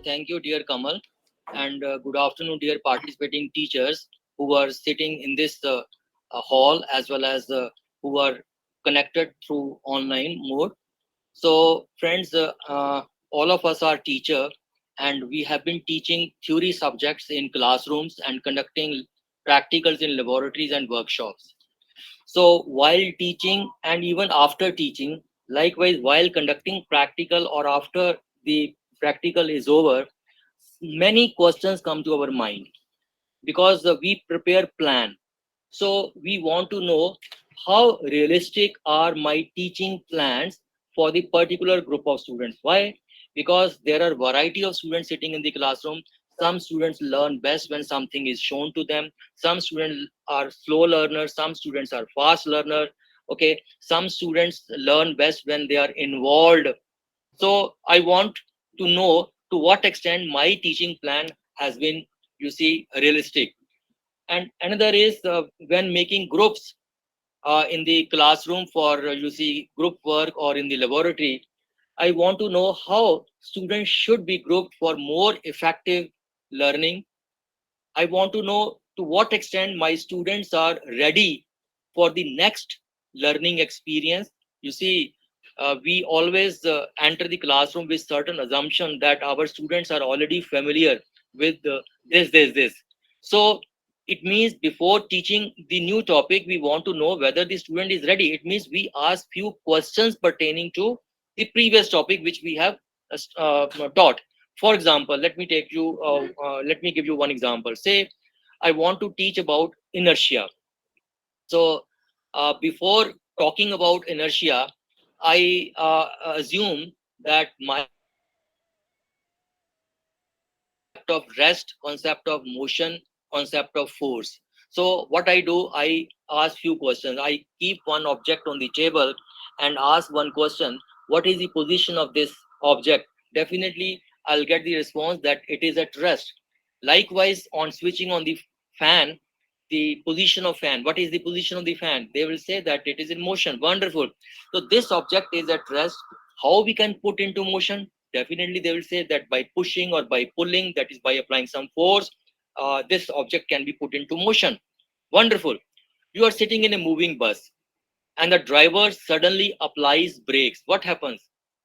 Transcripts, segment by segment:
thank you, dear Kamal, and good afternoon, dear participating teachers who are sitting in this hall as well as who are connected through online mode. So, friends, all of us are teacher, and we have been teaching theory subjects in classrooms and conducting practicals in laboratories and workshops. So, while teaching and even after teaching, likewise, while conducting practical or after the practical is over, many questions come to our mind because we prepare plan. So, we want to know how realistic are my teaching plans for the particular group of students. Why? Because there are variety of students sitting in the classroom. Some students learn best when something is shown to them. Some students are slow learners. Some students are fast learners. Okay, some students learn best when they are involved. So I want to know to what extent my teaching plan has been, realistic. And another is when making groups in the classroom for group work or in the laboratory. I want to know how students should be grouped for more effective learning. I want to know to what extent my students are ready for the next learning experience. We always enter the classroom with certain assumption that our students are already familiar with this. So it means before teaching the new topic, we want to know whether the student is ready. It means we ask few questions pertaining to the previous topic which we have taught. For example, let me give you one example. Say I want to teach about inertia. So before talking about inertia, I assume that my concept of rest, concept of motion, concept of force. So what I do, I ask few questions. I keep one object on the table and ask one question: what is the position of this object? Definitely, I'll get the response that it is at rest. Likewise, on switching on the fan, the position of fan. What is the position of the fan? They will say that it is in motion. Wonderful. So this object is at rest. How we can put into motion? Definitely, they will say that by pushing or by pulling, that is by applying some force, this object can be put into motion. Wonderful. You are sitting in a moving bus and the driver suddenly applies brakes. What happens?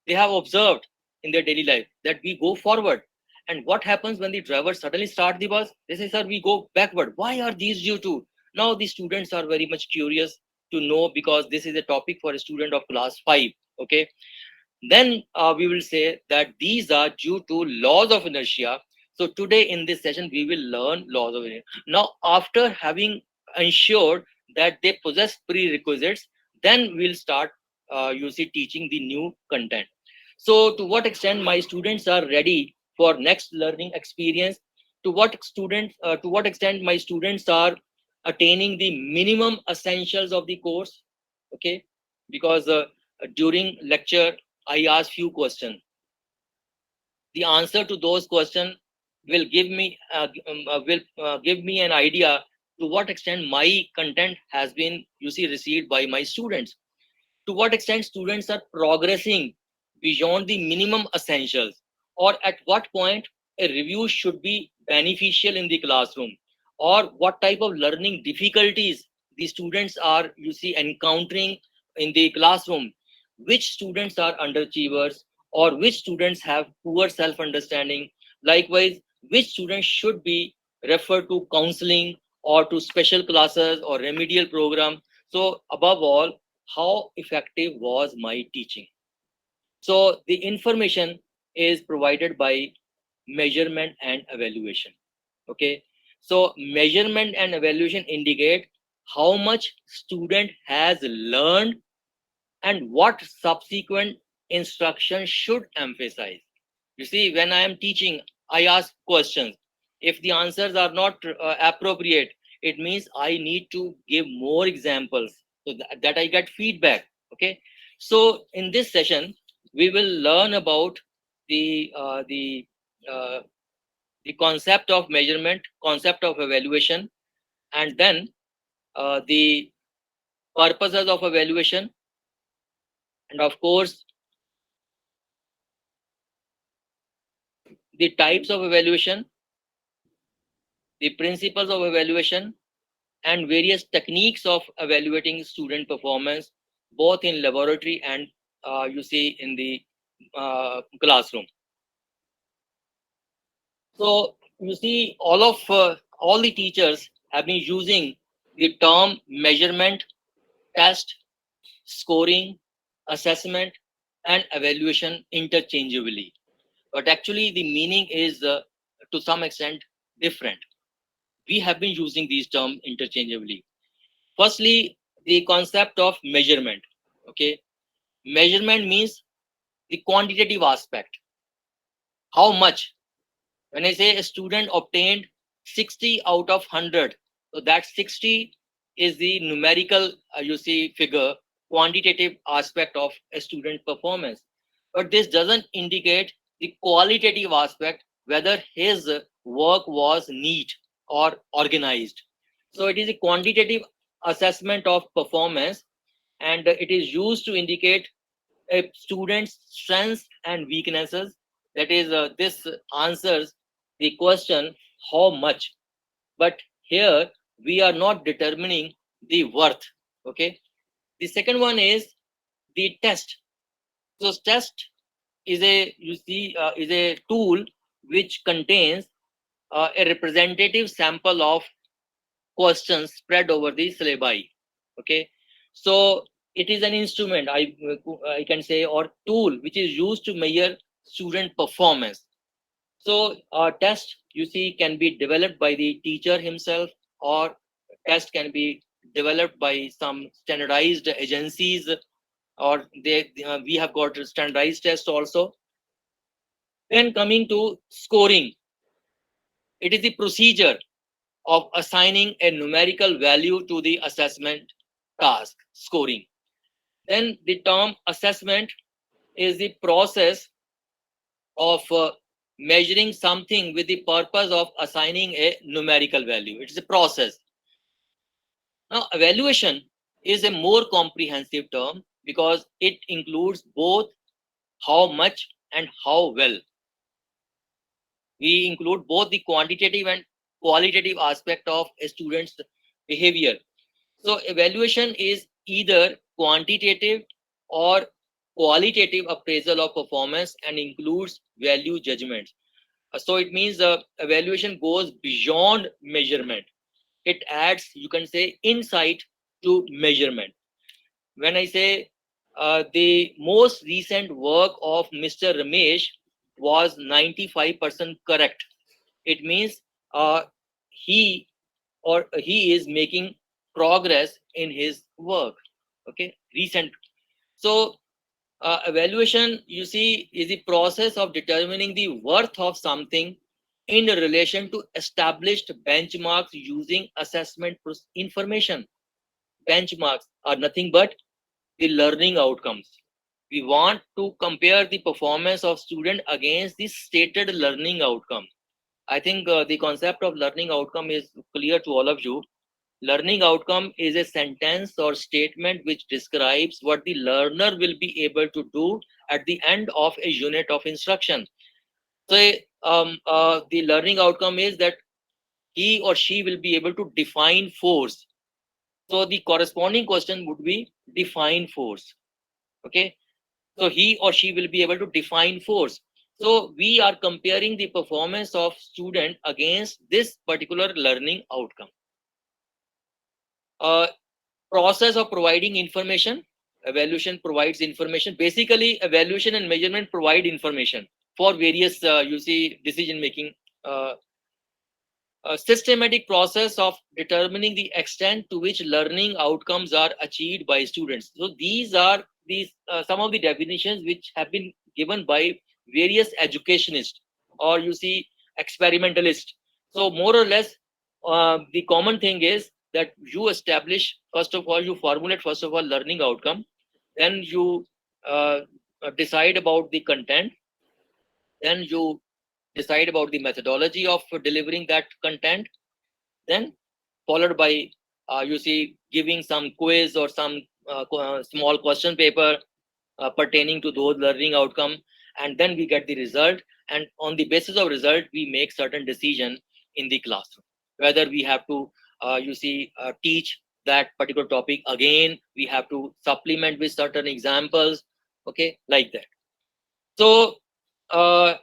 They have observed in their daily life that we go forward. And what happens when the driver suddenly start the bus? They say, sir, we go backward. Why are these due to? Now the students are very much curious to know because this is a topic for a student of class 5. Okay, then we will say that these are due to laws of inertia. So today in this session, we will learn laws of inertia. Now, after having ensured that they possess prerequisites, then we'll start, teaching the new content. So to what extent my students are ready for next learning experience? To what extent my students are attaining the minimum essentials of the course? Okay, because during lecture I ask few questions. The answer to those questions will give me an idea to what extent my content has been received by my students. To what extent students are progressing beyond the minimum essentials, or at what point a review should be beneficial in the classroom, or what type of learning difficulties the students are encountering in the classroom, which students are underachievers or which students have poor self understanding. Likewise, which students should be referred to counseling or to special classes or remedial program. So above all, how effective was my teaching? So the information is provided by measurement and evaluation. Okay, so measurement and evaluation indicate how much student has learned and what subsequent instruction should emphasize. You see, when I am teaching, I ask questions. If the answers are not appropriate, it means I need to give more examples so that I get feedback. Okay. So in this session, we will learn about the uh, the uh, the concept of measurement, concept of evaluation, and then the purposes of evaluation, and of course the types of evaluation, the principles of evaluation, and various techniques of evaluating student performance, both in laboratory and in the classroom. So all the teachers have been using the term measurement, test, scoring, assessment, and evaluation interchangeably. But actually, the meaning is to some extent different. We have been using these terms interchangeably. Firstly, the concept of measurement. Okay, measurement means the quantitative aspect. How much? When I say a student obtained 60 out of 100, so that 60 is the numerical, figure, quantitative aspect of a student performance. But this doesn't indicate the qualitative aspect, whether his work was neat or organized. So it is a quantitative assessment of performance, and it is used to indicate a student's strengths and weaknesses. That is, this answers the question how much. But here we are not determining the worth. Okay. The second one is the test. So test is a tool which contains a representative sample of questions spread over the syllabi. Okay, so it is an instrument, I can say, or tool which is used to measure student performance. So a test can be developed by the teacher himself, or test can be developed by some standardized agencies, or we have got standardized tests also. Then coming to scoring, it is the procedure of assigning a numerical value to the assessment task, scoring. Then the term assessment is the process of measuring something with the purpose of assigning a numerical value. It's a process. Now, evaluation is a more comprehensive term because it includes both how much and how well. We include both the quantitative and qualitative aspect of a student's behavior. So evaluation is either quantitative or qualitative appraisal of performance and includes value judgments. So it means evaluation goes beyond measurement. It adds, you can say, insight to measurement. When I say the most recent work of Mr. Ramesh was 95% correct, it means he he is making progress in his work. Okay, recent. So evaluation, is the process of determining the worth of something in relation to established benchmarks using assessment information. Benchmarks are nothing but the learning outcomes. We want to compare the performance of student against the stated learning outcome. I think the concept of learning outcome is clear to all of you. Learning outcome is a sentence or statement which describes what the learner will be able to do at the end of a unit of instruction. So, the learning outcome is that he or she will be able to define force. So, the corresponding question would be define force. Okay. So, he or she will be able to define force. So, we are comparing the performance of student against this particular learning outcome. Uh, Process of providing information. Evaluation provides information. Basically, evaluation and measurement provide information for various decision making. A systematic process of determining the extent to which learning outcomes are achieved by students. So these are these some of the definitions which have been given by various educationists, or experimentalists. So more or less, the common thing is that you establish, first of all, you formulate first of all learning outcome, then you decide about the content, then you decide about the methodology of delivering that content, then followed by giving some quiz or some small question paper pertaining to those learning outcome, and then we get the result, and on the basis of result we make certain decision in the classroom, whether we have to teach that particular topic again, we have to supplement with certain examples, okay, like that. So uh,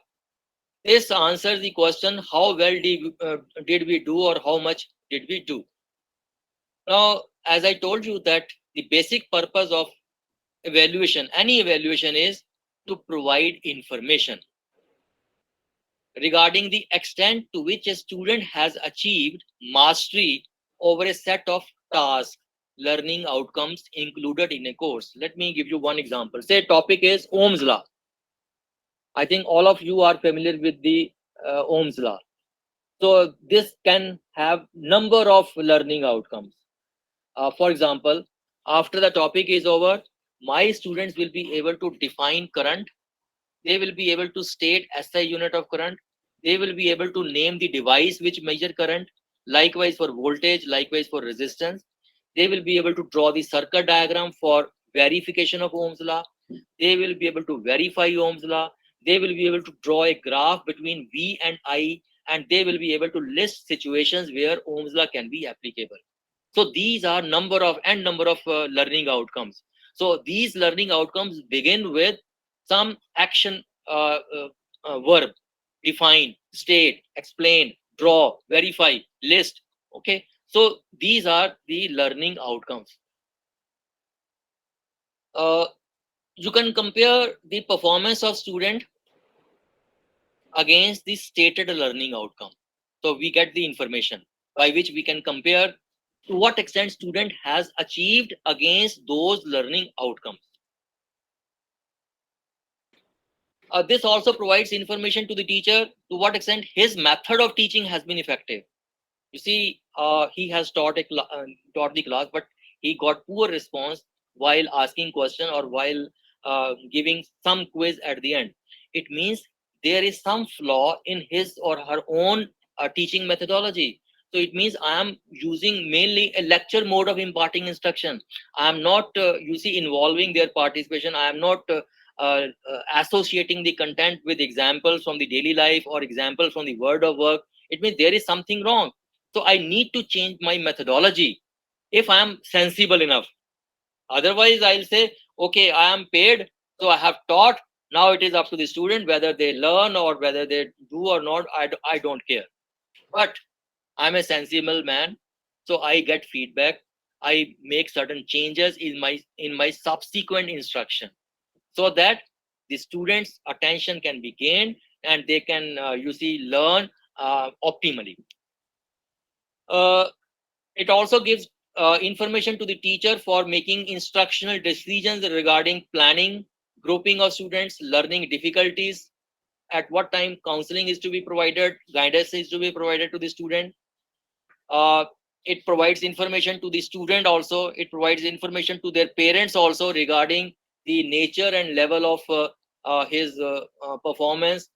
this answers the question, how well did we do, or how much did we do. Now, as I told you that the basic purpose of evaluation, any evaluation, is to provide information regarding the extent to which a student has achieved mastery over a set of tasks, learning outcomes included in a course. Let me give you one example. Say topic is Ohm's law. I think all of you are familiar with the Ohm's law. So this can have number of learning outcomes. For example, after the topic is over, my students will be able to define current. They will be able to state SI unit of current. They will be able to name the device which measure current. Likewise for voltage, likewise for resistance. They will be able to draw the circuit diagram for verification of Ohm's law. They will be able to verify Ohm's law. They will be able to draw a graph between V and I, and they will be able to list situations where Ohm's law can be applicable. So these are number of learning outcomes. So these learning outcomes begin with some action verb: define, state, explain, draw, verify, list. Okay, so these are the learning outcomes. Uh, you can compare the performance of student against the stated learning outcome. So we get the information by which we can compare to what extent student has achieved against those learning outcomes. This also provides information to the teacher to what extent his method of teaching has been effective. You see, he has taught the class, but he got poor response while asking question, or while giving some quiz at the end. It means there is some flaw in his or her own teaching methodology. So it means I am using mainly a lecture mode of imparting instruction. I am not, involving their participation. I am not associating the content with examples from the daily life or examples from the word of work. It means there is something wrong. So I need to change my methodology if I am sensible enough. Otherwise, I'll say, okay, I am paid, so I have taught. Now it is up to the student whether they learn or whether they do or not. I don't care. But I'm a sensible man, so I get feedback. I make certain changes in my subsequent instruction, so that the students' attention can be gained and they can learn optimally. Uh, It also gives information to the teacher for making instructional decisions regarding planning, grouping of students, learning difficulties, at what time counseling is to be provided, guidance is to be provided to the student. Uh, it provides information to the student also. It provides information to their parents also regarding the nature and level of his performance.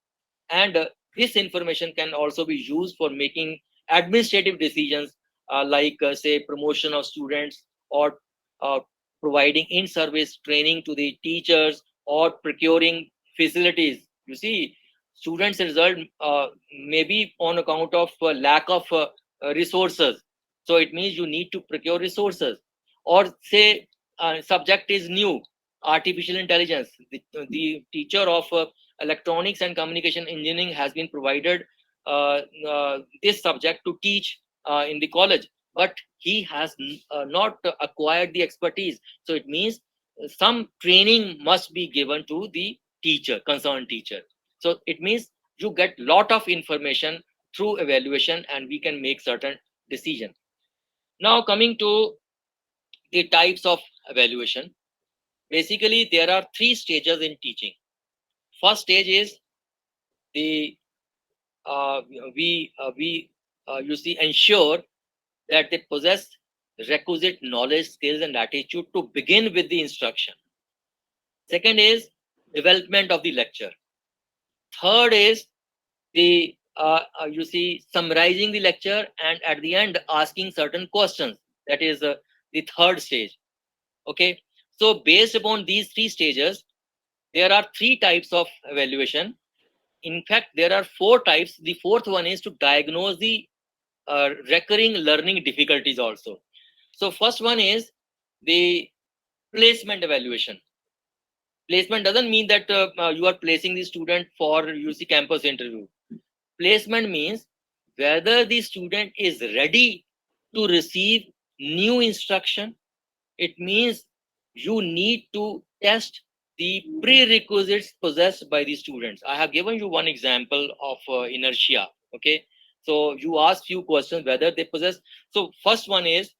And this information can also be used for making administrative decisions, say promotion of students, or uh, providing in-service training to the teachers, or procuring facilities. You see, students result may be on account of lack of resources. So it means you need to procure resources. Or say subject is new, artificial intelligence. The teacher of electronics and communication engineering has been provided this subject to teach in the college, but he has not acquired the expertise. So it means some training must be given to the teacher, concerned teacher. So it means you get lot of information through evaluation, and we can make certain decision. Now coming to the types of evaluation, basically there are three stages in teaching. First stage is the uh, we ensure that they possess requisite knowledge, skills, and attitude to begin with the instruction. Second is development of the lecture. Third is the summarizing the lecture, and at the end asking certain questions. That is the third stage. Okay, so based upon these three stages, there are three types of evaluation. in fact, there are 4 types. The fourth one is to diagnose the recurring learning difficulties also. So first one is the placement evaluation. Placement doesn't mean that you are placing the student for UC campus interview. Placement means whether the student is ready to receive new instruction. It means you need to test the prerequisites possessed by the students. I have given you one example of inertia. Okay, so you ask few questions whether they possess. So first one is,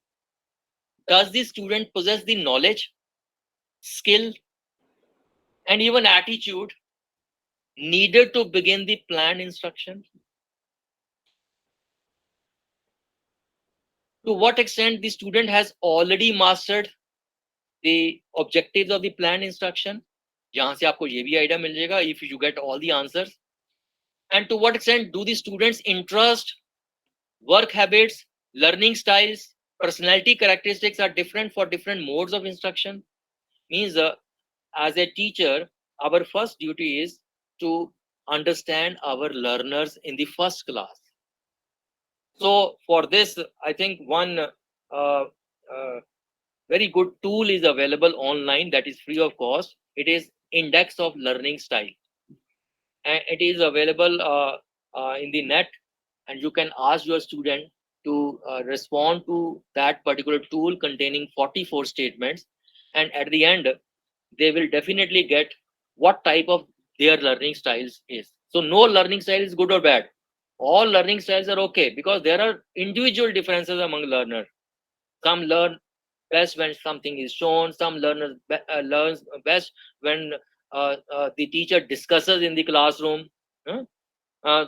does the student possess the knowledge, skill, and even attitude needed to begin the planned instruction? To what extent the student has already mastered the objectives of the planned instruction? जहां से आपको ये भी idea मिल जाएगा if you get all the answers. And to what extent do the students' interest, work habits, learning styles, personality characteristics are different for different modes of instruction? Means as a teacher, our first duty is to understand our learners in the first class. So for this, I think one very good tool is available online that is free of cost. It is Index of Learning Style, and it is available in the net, and you can ask your student to respond to that particular tool containing 44 statements, and at the end they will definitely get what type of their learning styles is. So no learning style is good or bad. All learning styles are okay because there are individual differences among learners. Some learn best when something is shown. Some learners learns best when the teacher discusses in the classroom. huh? uh,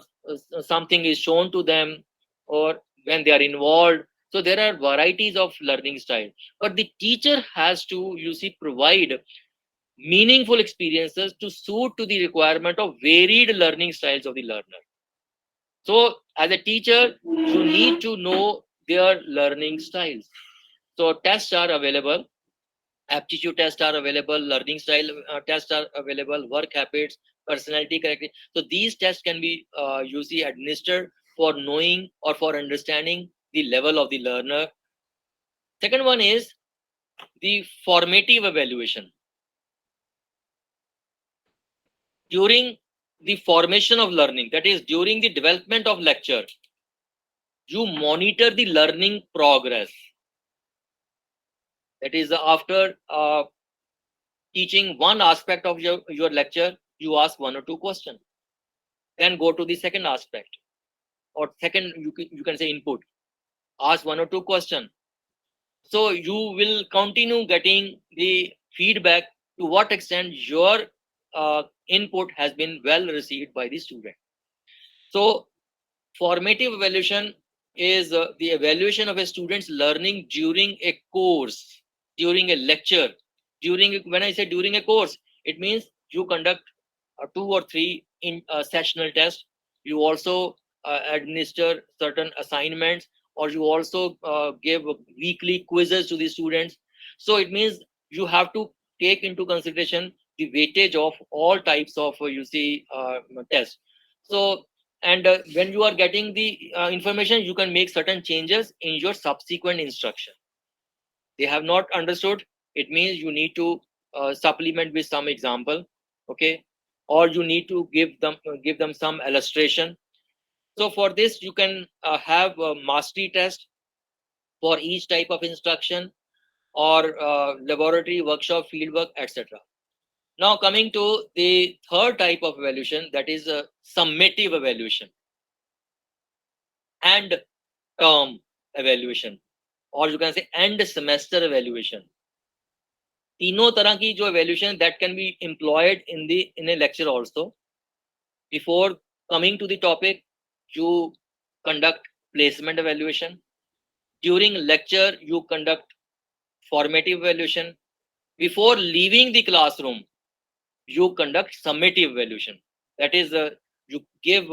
Something is shown to them, or when they are involved. So there are varieties of learning style, but the teacher has to, you see, provide meaningful experiences to suit to the requirement of varied learning styles of the learner. So as a teacher, you need to know their learning styles. So tests are available, aptitude tests are available, learning style tests are available, work habits, personality characteristics. So these tests can be you see administered for knowing or for understanding the level of the learner. Second one is the formative evaluation. During the formation of learning, that is during the development of lecture, you monitor the learning progress. That is after teaching one aspect of your lecture, you ask one or two questions, then go to the second aspect, or second, you can say input, ask one or two questions. So you will continue getting the feedback to what extent your input has been well received by the student. So formative evaluation is the evaluation of a student's learning during a course, during a lecture, when I say during a course, it means you conduct 2 or 3 in sessional tests. You also administer certain assignments, or you also give weekly quizzes to the students. So it means you have to take into consideration the weightage of all types of you see tests. So and when you are getting the information, you can make certain changes in your subsequent instruction. They have not understood, it means you need to supplement with some example. Okay, or you need to give them some illustration. So for this you can have a mastery test for each type of instruction, or laboratory workshop fieldwork, etc. Now coming to the third type of evaluation, that is a summative evaluation and term evaluation, or you can say end semester evaluation. तीनों तरह की जो evaluation that can be employed in a lecture also. Before coming to the topic, you conduct placement evaluation. During lecture you conduct formative evaluation. Before leaving the classroom, you conduct summative evaluation. That is you give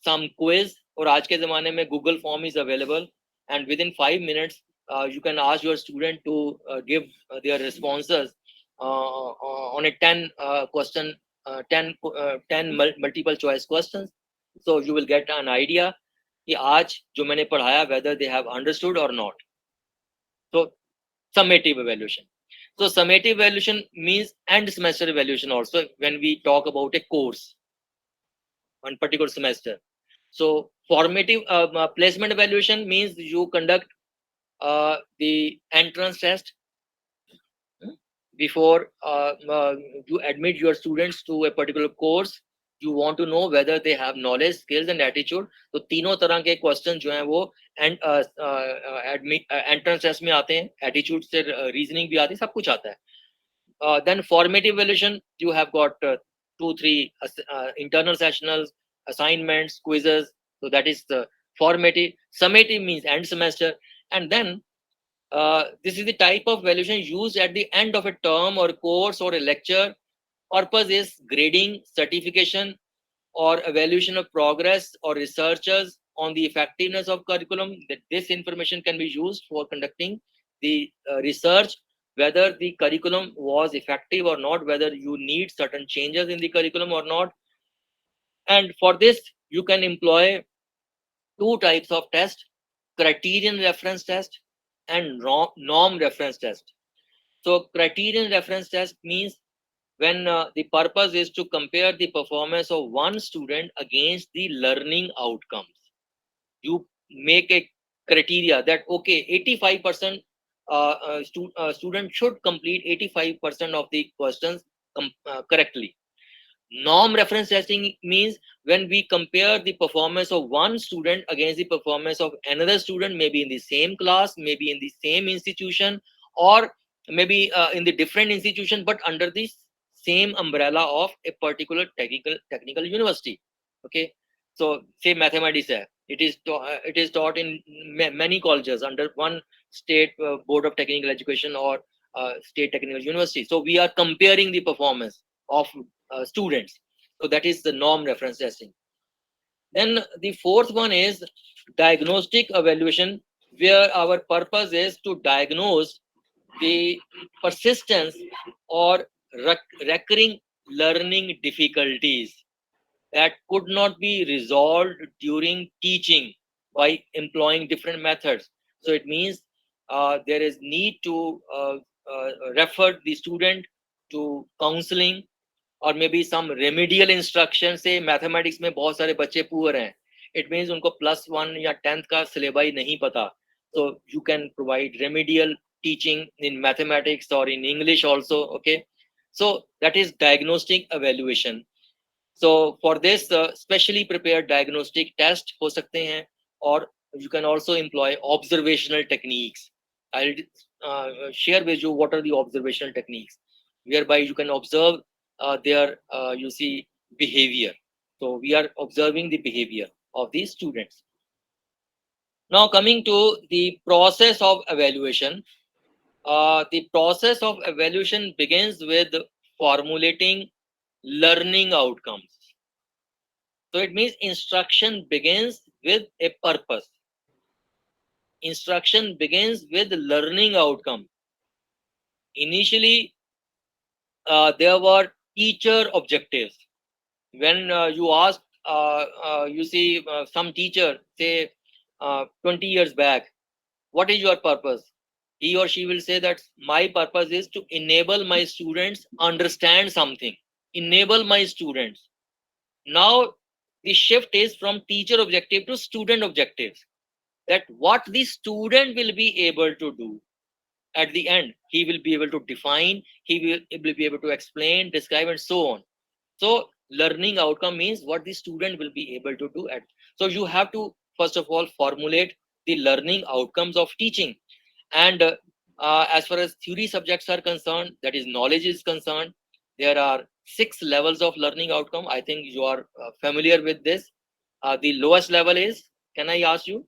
some quiz, और आज के ज़माने में Google form is available, and within 5 minutes you can ask your student to give their responses on a 10 question 10 multiple choice questions. So you will get an idea कि आज जो मैंने पढ़ाया whether they have understood or not. So summative evaluation. So summative evaluation means end semester evaluation also when we talk about a course, one particular semester. So formative placement evaluation means you conduct the entrance test before you admit your students to a particular course. You want to know whether they have knowledge, skills and attitude. तो तीनों तरह के question जो हैं वो entrance test में आते हैं, एटीट्यूड से रीजनिंग भी आती है, सब कुछ आता है. Then formative evaluation, you have got 2-3 internal sessionals, assignments, quizzes. So that is the formative. Summative means end semester. And then this is the type of evaluation used at the end of a term or course or a lecture. Purpose is grading, certification, or evaluation of progress or researchers on the effectiveness of curriculum. That this information can be used for conducting the research, whether the curriculum was effective or not, whether you need certain changes in the curriculum or not. And for this, you can employ two types of test: criterion reference test and norm reference test. So criterion reference test means when the purpose is to compare the performance of one student against the learning outcomes. You make a criteria that okay, 85% student should complete 85% of the questions correctly. Norm reference testing means when we compare the performance of one student against the performance of another student, maybe in the same class, maybe in the same institution, or maybe in the different institution, but under the same umbrella of a particular technical university. Okay, so say mathematics, it is taught in many colleges under one state board of technical education or state technical university. So we are comparing the performance of students. So that is the norm reference testing. Then the fourth one is diagnostic evaluation, where our purpose is to diagnose the persistence or recurring learning difficulties that could not be resolved during teaching by employing different methods. So it means there is need to refer the student to counseling और may be some remedial instruction से mathematics में बहुत सारे बच्चे poor हैं, it means उनको +1 या 10th का सिलेबस नहीं पता, so you can provide remedial teaching in mathematics or in English also. Okay, so that is diagnostic evaluation. So for this specially prepared diagnostic test हो सकते हैं, और you can also employ observational techniques. I'll share with you what are the observational techniques whereby you can observe their you see behavior. So we are observing the behavior of these students. Now coming to the process of evaluation, the process of evaluation begins with formulating learning outcomes. So it means instruction begins with a purpose. Instruction begins with learning outcome. Initially, there were teacher objectives. When you ask, you see some teacher say 20 years back, what is your purpose? He or she will say that my purpose is to enable my students understand something. Enable my students. Now the shift is from teacher objective to student objectives. That what the student will be able to do at the end, he will be able to define, he will be able to explain, describe, and so on. So learning outcome means what the student will be able to do at. So you have to first of all formulate the learning outcomes of teaching. And as far as theory subjects are concerned, that is knowledge is concerned, there are 6 levels of learning outcome. I think you are familiar with this. The lowest level is, can I ask you?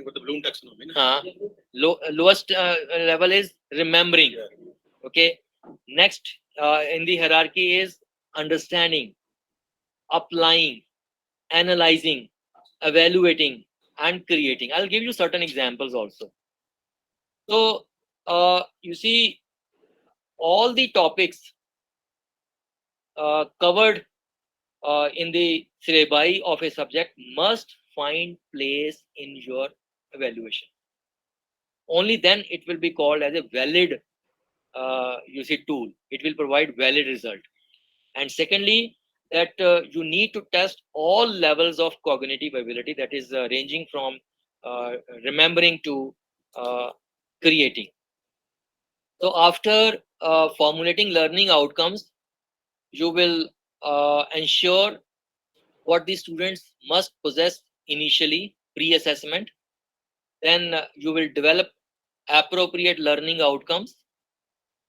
With the Bloom taxonomy. Lowest level is remembering. Okay. Next in the hierarchy is understanding, applying, analyzing, evaluating, and creating. I'll give you certain examples also. So you see, all the topics covered in the syllabi of a subject must find place in your evaluation. Only then it will be called as a valid you see tool. It will provide valid result. And secondly, that you need to test all levels of cognitive ability, that is ranging from uh, remembering to uh, creating. So after formulating learning outcomes, you will ensure what the students must possess initially pre-assessment. Then you will develop appropriate learning outcomes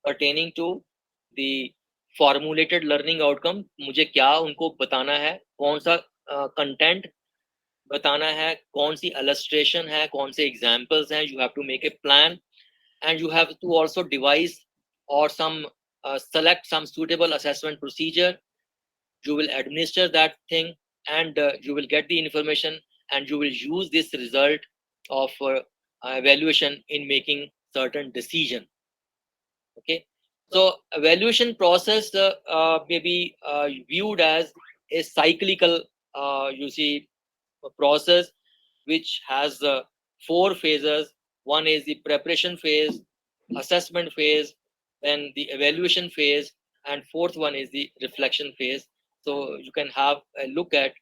pertaining to the formulated learning outcome. मुझे क्या उनको बताना है, कौन सा content बताना है, कौन सी illustration है, कौन से examples हैं. You have to make a plan, and you have to also devise or some select some suitable assessment procedure. You will administer that thing, and you will get the information, and you will use this result of evaluation in making certain decision. Okay, so evaluation process may be viewed as a cyclical you see process, which has four phases. One is the preparation phase, assessment phase, then the evaluation phase, and fourth one is the reflection phase. So you can have a look at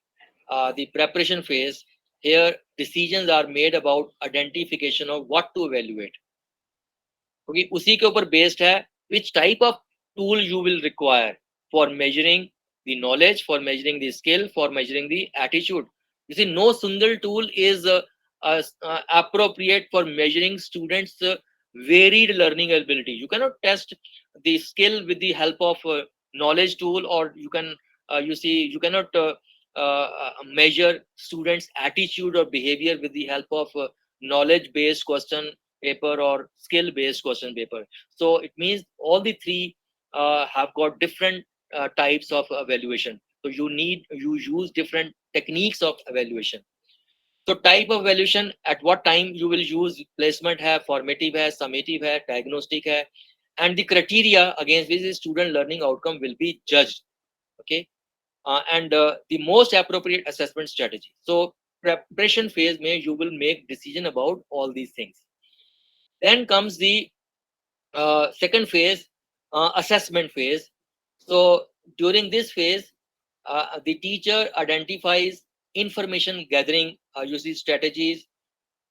the preparation phase. Here decisions are made about identification of what to evaluate, क्योंकि उसी के ऊपर based है which type of tool you will require for measuring the knowledge, for measuring the skill, for measuring the attitude. You see, no single tool is appropriate for measuring students varied learning ability. You cannot test the skill with the help of knowledge tool, or you can you see, you cannot measure students attitude or behavior with the help of knowledge based question paper or skill based question paper. So it means all the three have got different types of evaluation. So you use different techniques of evaluation. So type of evaluation, at what time you will use, placement hai, formative hai, summative hai, diagnostic hai, and the criteria against which the student learning outcome will be judged. Okay, and the most appropriate assessment strategy. So preparation phase may you will make decision about all these things. Then comes the second phase, assessment phase. So during this phase, the teacher identifies information gathering using strategies.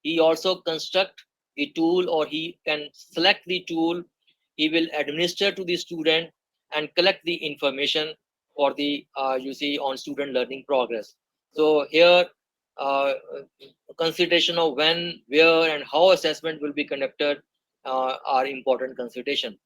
He also construct the tool, or he can select the tool. He will administer to the student and collect the information for the you see on student learning progress. So here uh, consideration of when, where, and how assessment will be conducted are important consideration.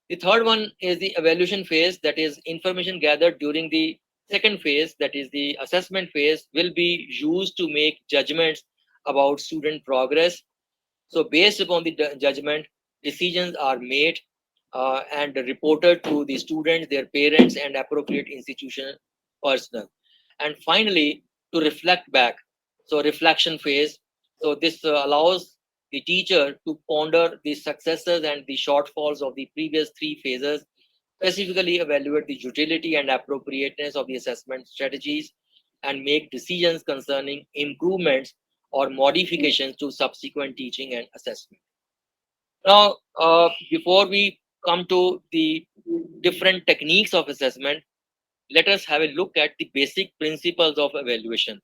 The third one is the evaluation phase, that is information gathered during the second phase, that is the assessment phase, will be used to make judgments about student progress. So based upon the judgment, decisions are made and reported to the students, their parents, and appropriate institution personnel. And finally, to reflect back. So reflection phase. So this allows the teacher to ponder the successes and the shortfalls of the previous three phases, specifically evaluate the utility and appropriateness of the assessment strategies, and make decisions concerning improvements or modifications to subsequent teaching and assessment. Now, before we come to the different techniques of assessment, let us have a look at the basic principles of evaluation.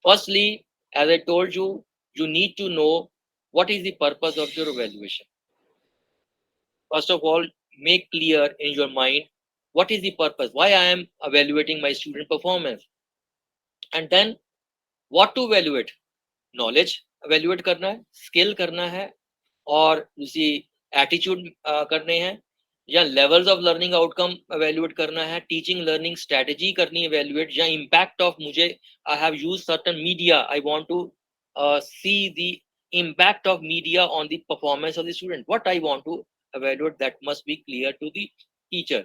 Firstly, as I told you, you need to know what is the purpose of your evaluation. First of all, make clear in your mind what is the purpose, why I am evaluating my student performance, and then what to evaluate. Knowledge evaluate करना है, skill करना है, और उसी attitude करने हैं, या levels of learning outcome evaluate करना है, टीचिंग लर्निंग स्ट्रेटेजी करनी है evaluate, या impact of मुझे I have used certain media, I want to see the impact of media on the performance of the student. What I want to evaluate, that must be clear to the teacher.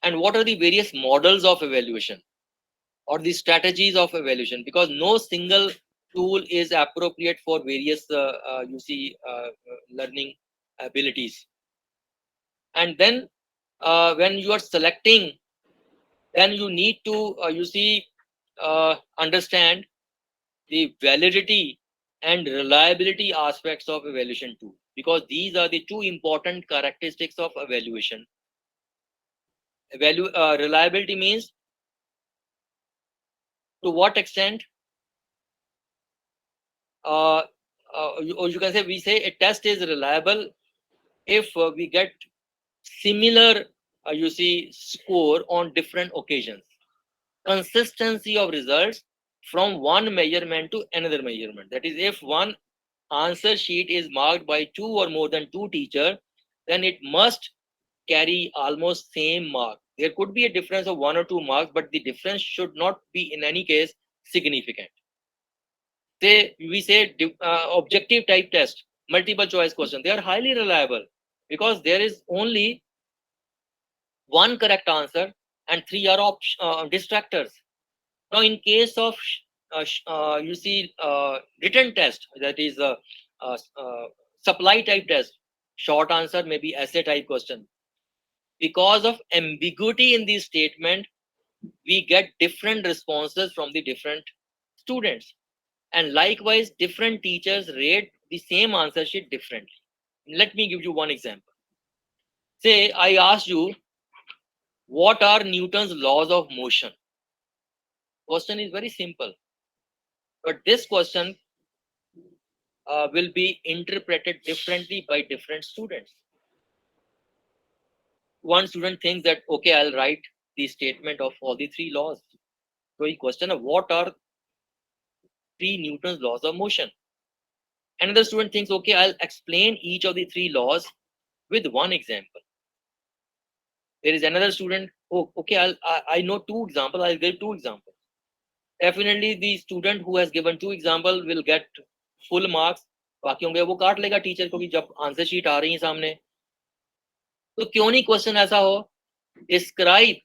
And what are the various models of evaluation or the strategies of evaluation, because no single tool is appropriate for various you see learning abilities. And then when you are selecting, then you need to understand the validity and reliability aspects of evaluation too, because these are the two important characteristics of evaluation. Reliability means to what extent, uh, or you can say, we say a test is reliable if we get similar score on different occasions. Consistency of results from one measurement to another measurement, that is, if one answer sheet is marked by two or more than two teachers, then it must carry almost same mark. There could be a difference of 1 or 2 marks, but the difference should not be in any case significant. Say we say objective type test, multiple choice question, they are highly reliable because there is only one correct answer and three are distractors. Now, in case of written test, that is uh, uh, supply type test, short answer may be essay type question. Because of ambiguity in the statement, we get different responses from the different students, and likewise, different teachers rate the same answer sheet differently. Let me give you one example. Say I asked you, what are Newton's laws of motion? Question is very simple, but this question will be interpreted differently by different students. One student thinks that, okay, I'll write the statement of all the three laws. So he question of what are three Newton's laws of motion. Another student thinks, okay, I'll explain each of the three laws with one example. There is another student, oh, okay, I know two examples, I'll give two examples. Definitely the student who has given two examples will get full marks. बाकी होंगे वो काट लेगा teacher को कि जब answer sheet आ रही है सामने. तो क्यों नहीं क्वेश्चन ऐसा हो, describe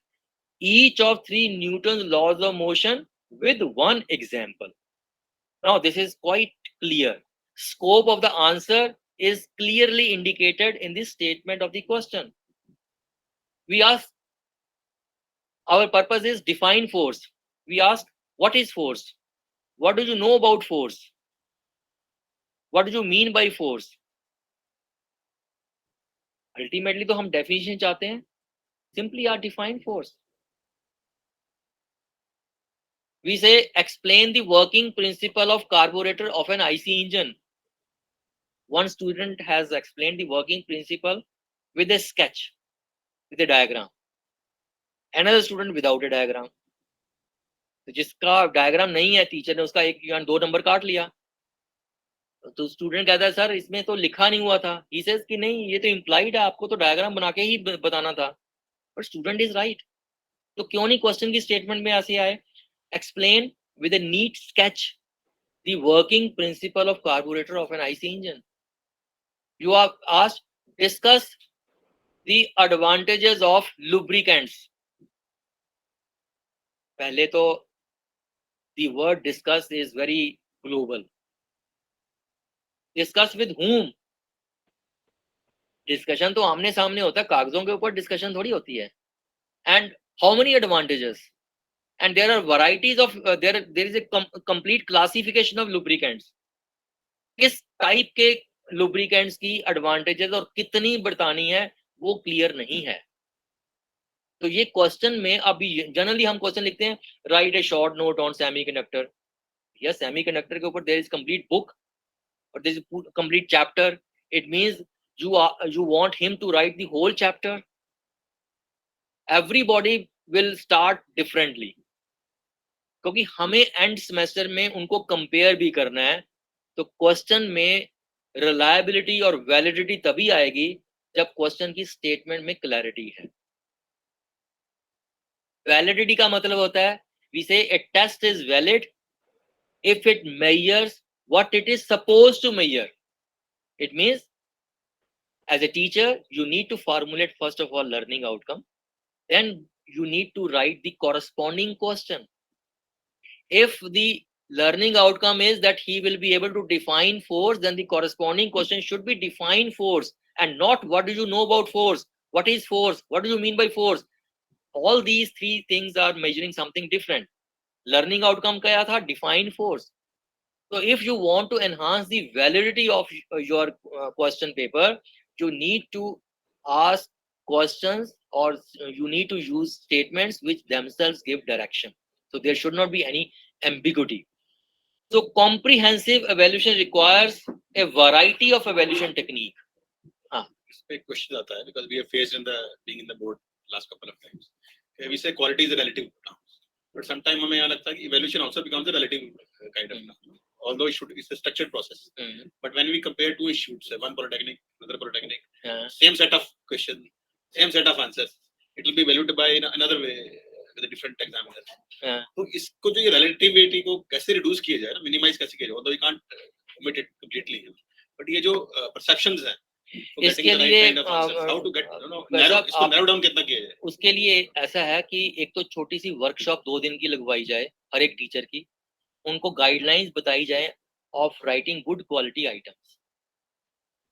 each of three Newton's laws of motion with one example. Now this is quite clear. Scope of the answer is clearly indicated in the statement of the question. We ask, our purpose is define force. We ask, what is force? What do you know about force? What do you mean by force? Ultimately तो हम definition चाहते हैं. Simply are define force. We say explain the working principle of carburetor of an IC engine. One student has explained the working principle with a sketch, with a diagram. Another student without a diagram. तो जिसका diagram नहीं है, teacher ने उसका एक या दो number काट लिया. तो स्टूडेंट कहता है सर इसमें तो लिखा नहीं हुआ था. ही सेज कि नहीं, ये तो इम्प्लाइड है, आपको तो डायग्राम बना के ही बताना था. But student is right. तो क्यों नहीं क्वेश्चन की स्टेटमेंट में ऐसे आए, explain with a neat sketch the working principle of carburetor of an IC engine. You are asked, discuss the advantages of lubricants. पहले तो the word discuss is very global. Discuss with whom? Discussion तो आमने सामने होता है, कागजों के ऊपर डिस्कशन थोड़ी होती है. And how many advantages? And there are varieties of there is a complete classification of lubricants. किस टाइप के lubricants की advantages और कितनी बरतानी है वो क्लियर नहीं है. तो ये क्वेश्चन में अभी जनरली हम क्वेश्चन लिखते हैं, write a short note on semiconductor. या सेमीकंडक्टर के ऊपर देयर इज कंप्लीट बुक और there is complete chapter. It means you want him to write the whole chapter. Everybody will start differently, क्योंकि हमें end semester में उनको compare भी करना है. तो क्वेश्चन में रिलायबिलिटी और वैलिडिटी तभी आएगी जब क्वेश्चन की स्टेटमेंट में क्लैरिटी है. वैलिडिटी का मतलब होता है, we say a test is valid if it measures what it is supposed to measure. It means as a teacher you need to formulate first of all learning outcome, then you need to write the corresponding question. If the learning outcome is that he will be able to define force, then the corresponding question should be define force and not what do you know about force. What is force? What do you mean by force? All these three things are measuring something different. Learning outcome kya tha? Define force. So if you want to enhance the validity of your question paper, you need to ask questions, or you need to use statements which themselves give direction. So there should not be any ambiguity. So comprehensive evaluation requires a variety of evaluation technique. इस पे question आता है because we have faced in the being in the board last couple of times. Okay, we say quality is a relative term, but sometimes हमें यहाँ लगता है कि evaluation also becomes a relative kind of term. Although it's a structured process. But when we compare two institutes, one polytechnic, another polytechnic, same set of questions, same set of answers, it will be valued by another way with a different examiner. तो इसको जो ये relativity को कैसे reduce किया जाए, minimize कैसे किया जाए, although you can't omit it completely, but ये जो perceptions हैं, इसके लिए narrow down कितना किया जाए? उसके लिए ऐसा है कि एक तो छोटी सी वर्कशॉप 2 दिन की लगवाई जाए हर एक टीचर की, उनको गाइडलाइंस बताई जाए of writing good quality items.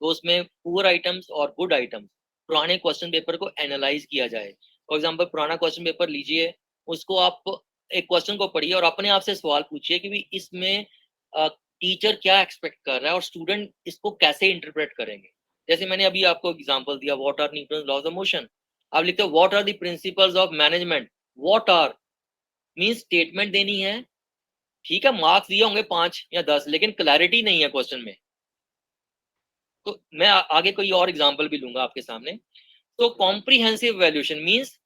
तो उसमें पुअर आइटम्स और गुड आइटम्स, पुराने क्वेश्चन पेपर को एनालाइज किया जाए। फॉर एग्जांपल पुराना क्वेश्चन पेपर लीजिए, उसको आप एक क्वेश्चन को पढ़िए और अपने आप से सवाल पूछिए कि भी इसमें टीचर क्या एक्सपेक्ट कर रहा है और स्टूडेंट इसको कैसे इंटरप्रेट करेंगे। जैसे मैंने अभी आपको एग्जांपल दिया, what are Newton's laws of motion, आप लिखते हो what are the principles of management. What are means statement देनी है, ठीक है, मार्क्स दिए होंगे 5 या 10, लेकिन क्लैरिटी नहीं है क्वेश्चन में। तो मैं आगे कोई और एग्जांपल भी लूंगा आपके सामने। तो comprehensive evaluation means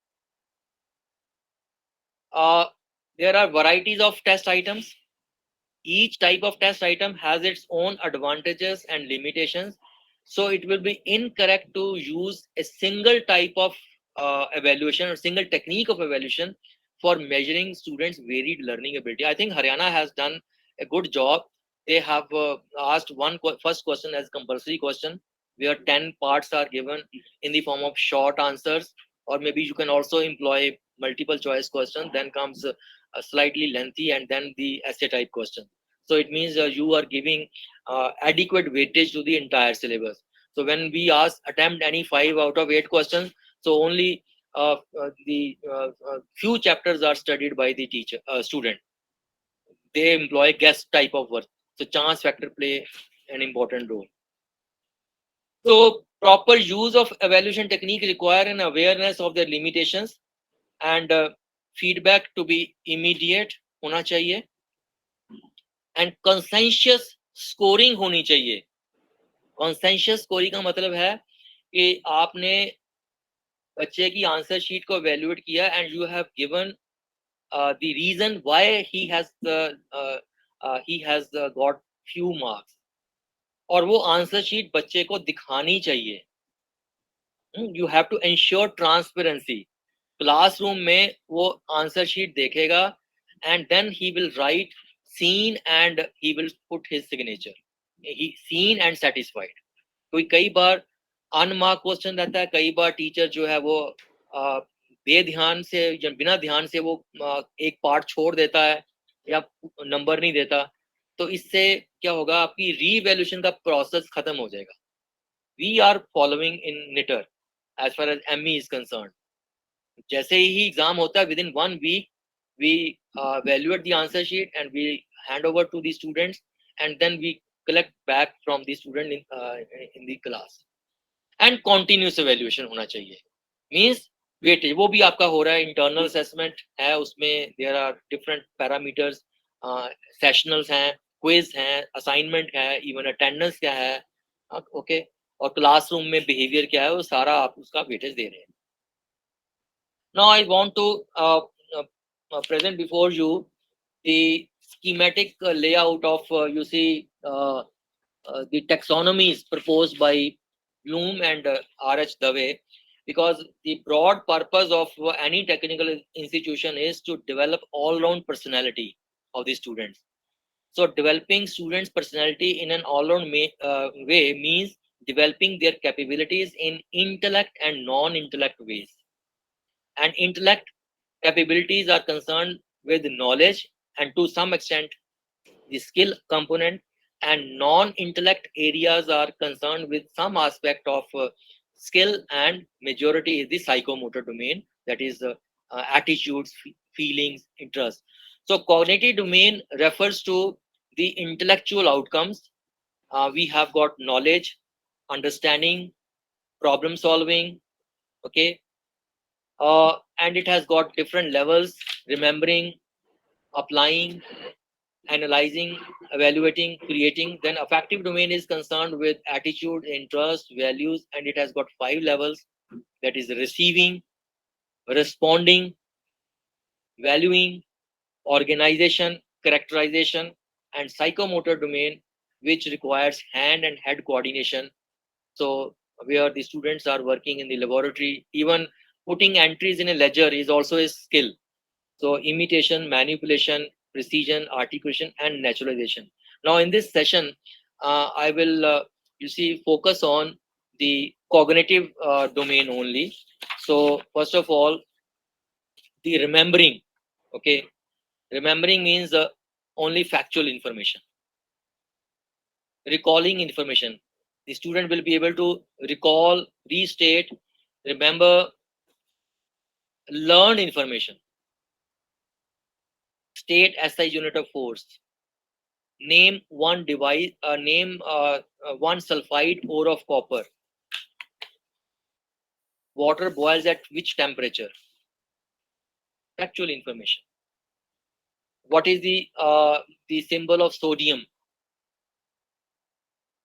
there are varieties of test items. Each type of test item has its own advantages and limitations. So it will be incorrect to use a single type of evaluation or single technique of evaluation for measuring students' varied learning ability. I think Haryana has done a good job. They have asked first question as compulsory question, where 10 parts are given in the form of short answers, or maybe you can also employ multiple choice question. Then comes a slightly lengthy, and then the essay type question. So it means you are giving adequate weightage to the entire syllabus. So when we attempt any 5 out of 8 questions, so only the few chapters are studied by the teacher student. They employ guess type of work. So chance factor play an important role. So proper use of evaluation technique require an awareness of their limitations, and feedback to be immediate होना चाहिए, and conscientious scoring होनी चाहिए। conscientious scoring का मतलब है कि आपने बच्चे की आंसर शीट को evaluate किया and you have given the reason why he has got few marks, और वो आंसर शीट बच्चे को दिखानी चाहिए। You have to ensure transparency. Classroom में वो आंसर शीट देखेगा and then he will write seen and he will put his signature. He seen and satisfied. कोई कई बार अनमार्क क्वेश्चन रहता है, कई बार टीचर जो है वो बेध्यान से या बिना ध्यान से वो एक पार्ट छोड़ देता है या नंबर नहीं देता। तो इससे क्या होगा, आपकी रीवैल्यूएशन का प्रोसेस खत्म हो जाएगा। We are following in neater as far as ME is concern. जैसे ही एग्जाम होता है, within 1 week we evaluate the answer sheet and we hand over to the students, and then we collect back from the student in the class. And continuous evaluation होना चाहिए, means weightage वो भी आपका हो रहा है। internal assessment है, उसमें there are different parameters, sessionals हैं, quiz हैं, assignment है, even attendance क्या है, okay, और classroom में behavior क्या है, वो सारा आप उसका weightage दे रहे हैं। Now I want to present before you the schematic layout of you see the taxonomies proposed by Bloom and R.H. Dave, because the broad purpose of any technical institution is to develop all-round personality of the students. So developing students' personality in an all-round way means developing their capabilities in intellect and non-intellect ways. And intellect capabilities are concerned with knowledge and to some extent the skill component, and non-intellect areas are concerned with some aspect of skill, and majority is the psychomotor domain, that is attitudes, feelings, interest. So cognitive domain refers to the intellectual outcomes. We have got knowledge, understanding, problem solving, okay, and it has got different levels: remembering, applying, analyzing, evaluating, creating. Then affective domain is concerned with attitude, interest, values, and it has got 5 levels, that is receiving, responding, valuing, organization, characterization. And psychomotor domain, which requires hand and head coordination. So where the students are working in the laboratory, even putting entries in a ledger is also a skill. So imitation, manipulation, precision, articulation, and naturalization. Now in this session, I will focus on the cognitive domain only. So first of all, the remembering. Okay, remembering means only factual information. Recalling information, the student will be able to recall, restate, remember, learn information. State SI unit of force. Name one device. Name one sulfide ore of copper. Water boils at which temperature? Factual information. What is the symbol of sodium?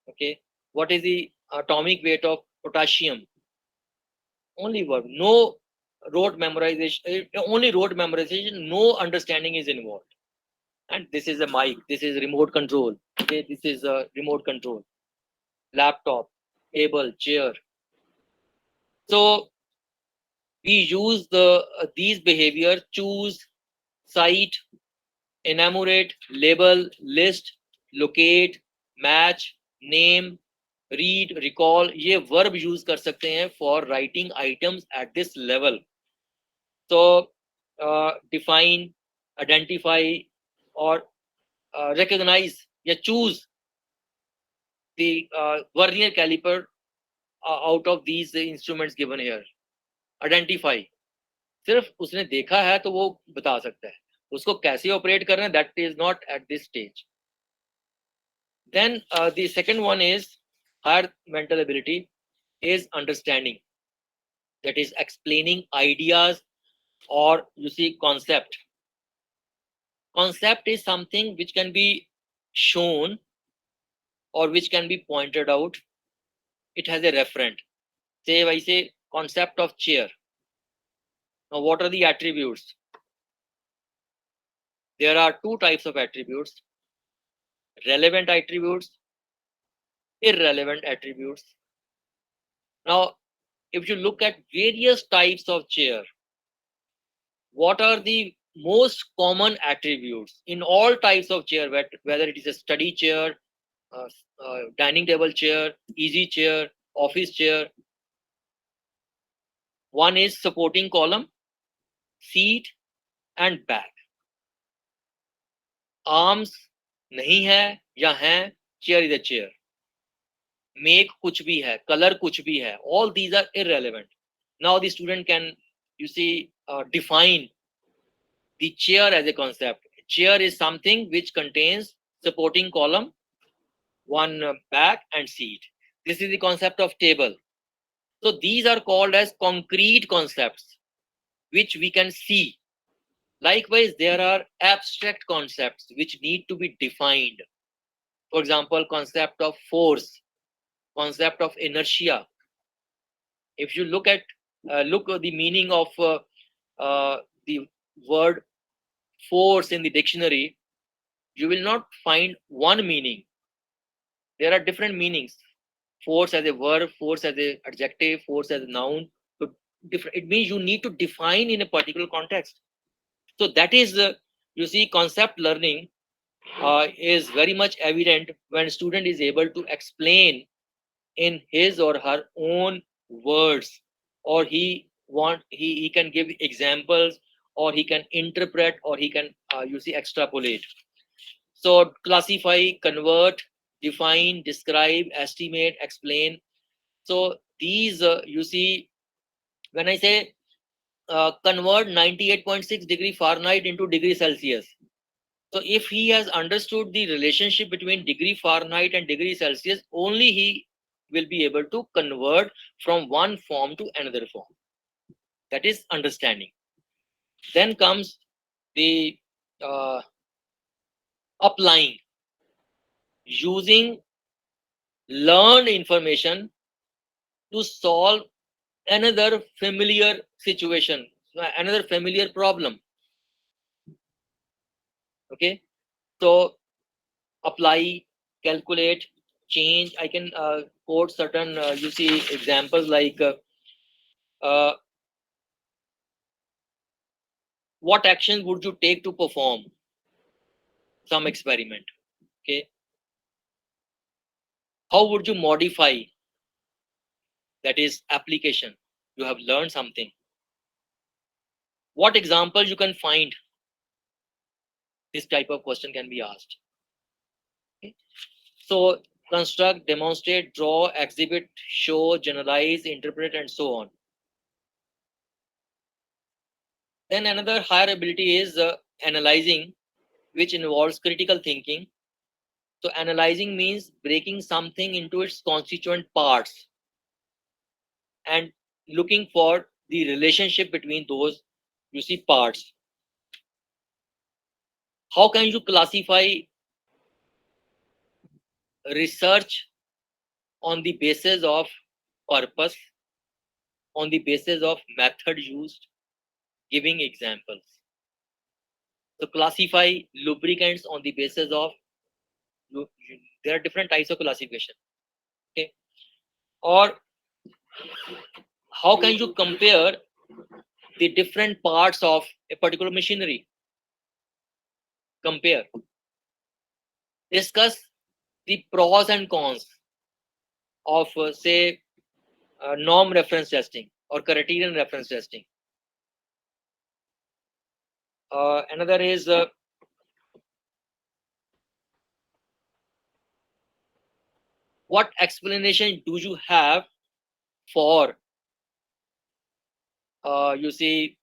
Okay. What is the atomic weight of potassium? Only verb. No rote memorization. Only rote memorization. No understanding is involved. And this is a mic. This is remote control. Okay. This is a remote control. Laptop, table, chair. So we use these behavior: choose, cite, enumerate, label, list, locate, match, name, read, recall. ये verb use कर सकते हैं for writing items at this level. So define, identify, or recognize या choose the vernier caliper out of these instruments given here. Identify. सिर्फ उसने देखा है तो वो बता सकता है, उसको कैसे ऑपरेट करना है, that is not at this stage. Then the second one is higher mental ability is understanding, that is explaining ideas, or concept. Concept is something which can be shown or which can be pointed out. It has a referent. Say I say concept of chair. Now what are the attributes? There are two types of attributes: relevant attributes, irrelevant attributes. Now, if you look at various types of chair, what are the most common attributes in all types of chair, whether it is a study chair, uh, dining table chair, easy chair, office chair? One is supporting column, seat, and back. Arms नहीं है या हैं, chair is a chair. Make कुछ भी है, color कुछ भी है, all these are irrelevant. Now the student can define the chair as a concept. Chair is something which contains supporting column, one back, and seat. This is the concept of table. So these are called as concrete concepts which we can see. Likewise, there are abstract concepts which need to be defined. For example, concept of force, concept of inertia. If you look at the meaning of the word force in the dictionary, you will not find one meaning. There are different meanings: force as a verb, force as a adjective, force as a noun. So different, it means you need to define in a particular context. So that is concept learning is very much evident when student is able to explain in his or her own words, or he can give examples, or he can interpret, or he can extrapolate. So classify, convert, define, describe, estimate, explain. So these, you see, when I say convert 98.6 degree Fahrenheit into degree Celsius. So if he has understood the relationship between degree Fahrenheit and degree Celsius, only he will be able to convert from one form to another form. That is understanding. Then comes the uh, applying, using learned information to solve another familiar situation, another familiar problem. Okay, so apply, calculate, change. I can quote certain, you see, examples like uh, what action would you take to perform some experiment? Okay, how would you modify, that is application? You have learned something. What example you can find? This type of question can be asked. Okay? So construct, demonstrate, draw, exhibit, show, generalize, interpret, and so on. Then another higher ability is analyzing, which involves critical thinking. So analyzing means breaking something into its constituent parts and looking for the relationship between those, you see, parts. How can you classify research on the basis of purpose, on the basis of method used, giving examples? So classify lubricants on the basis of, there are different types of classification. Okay, or how can you compare the different parts of a particular machinery? Compare, discuss the pros and cons of, say, norm reference testing or criterion reference testing. Another is what explanation do you have for, you see,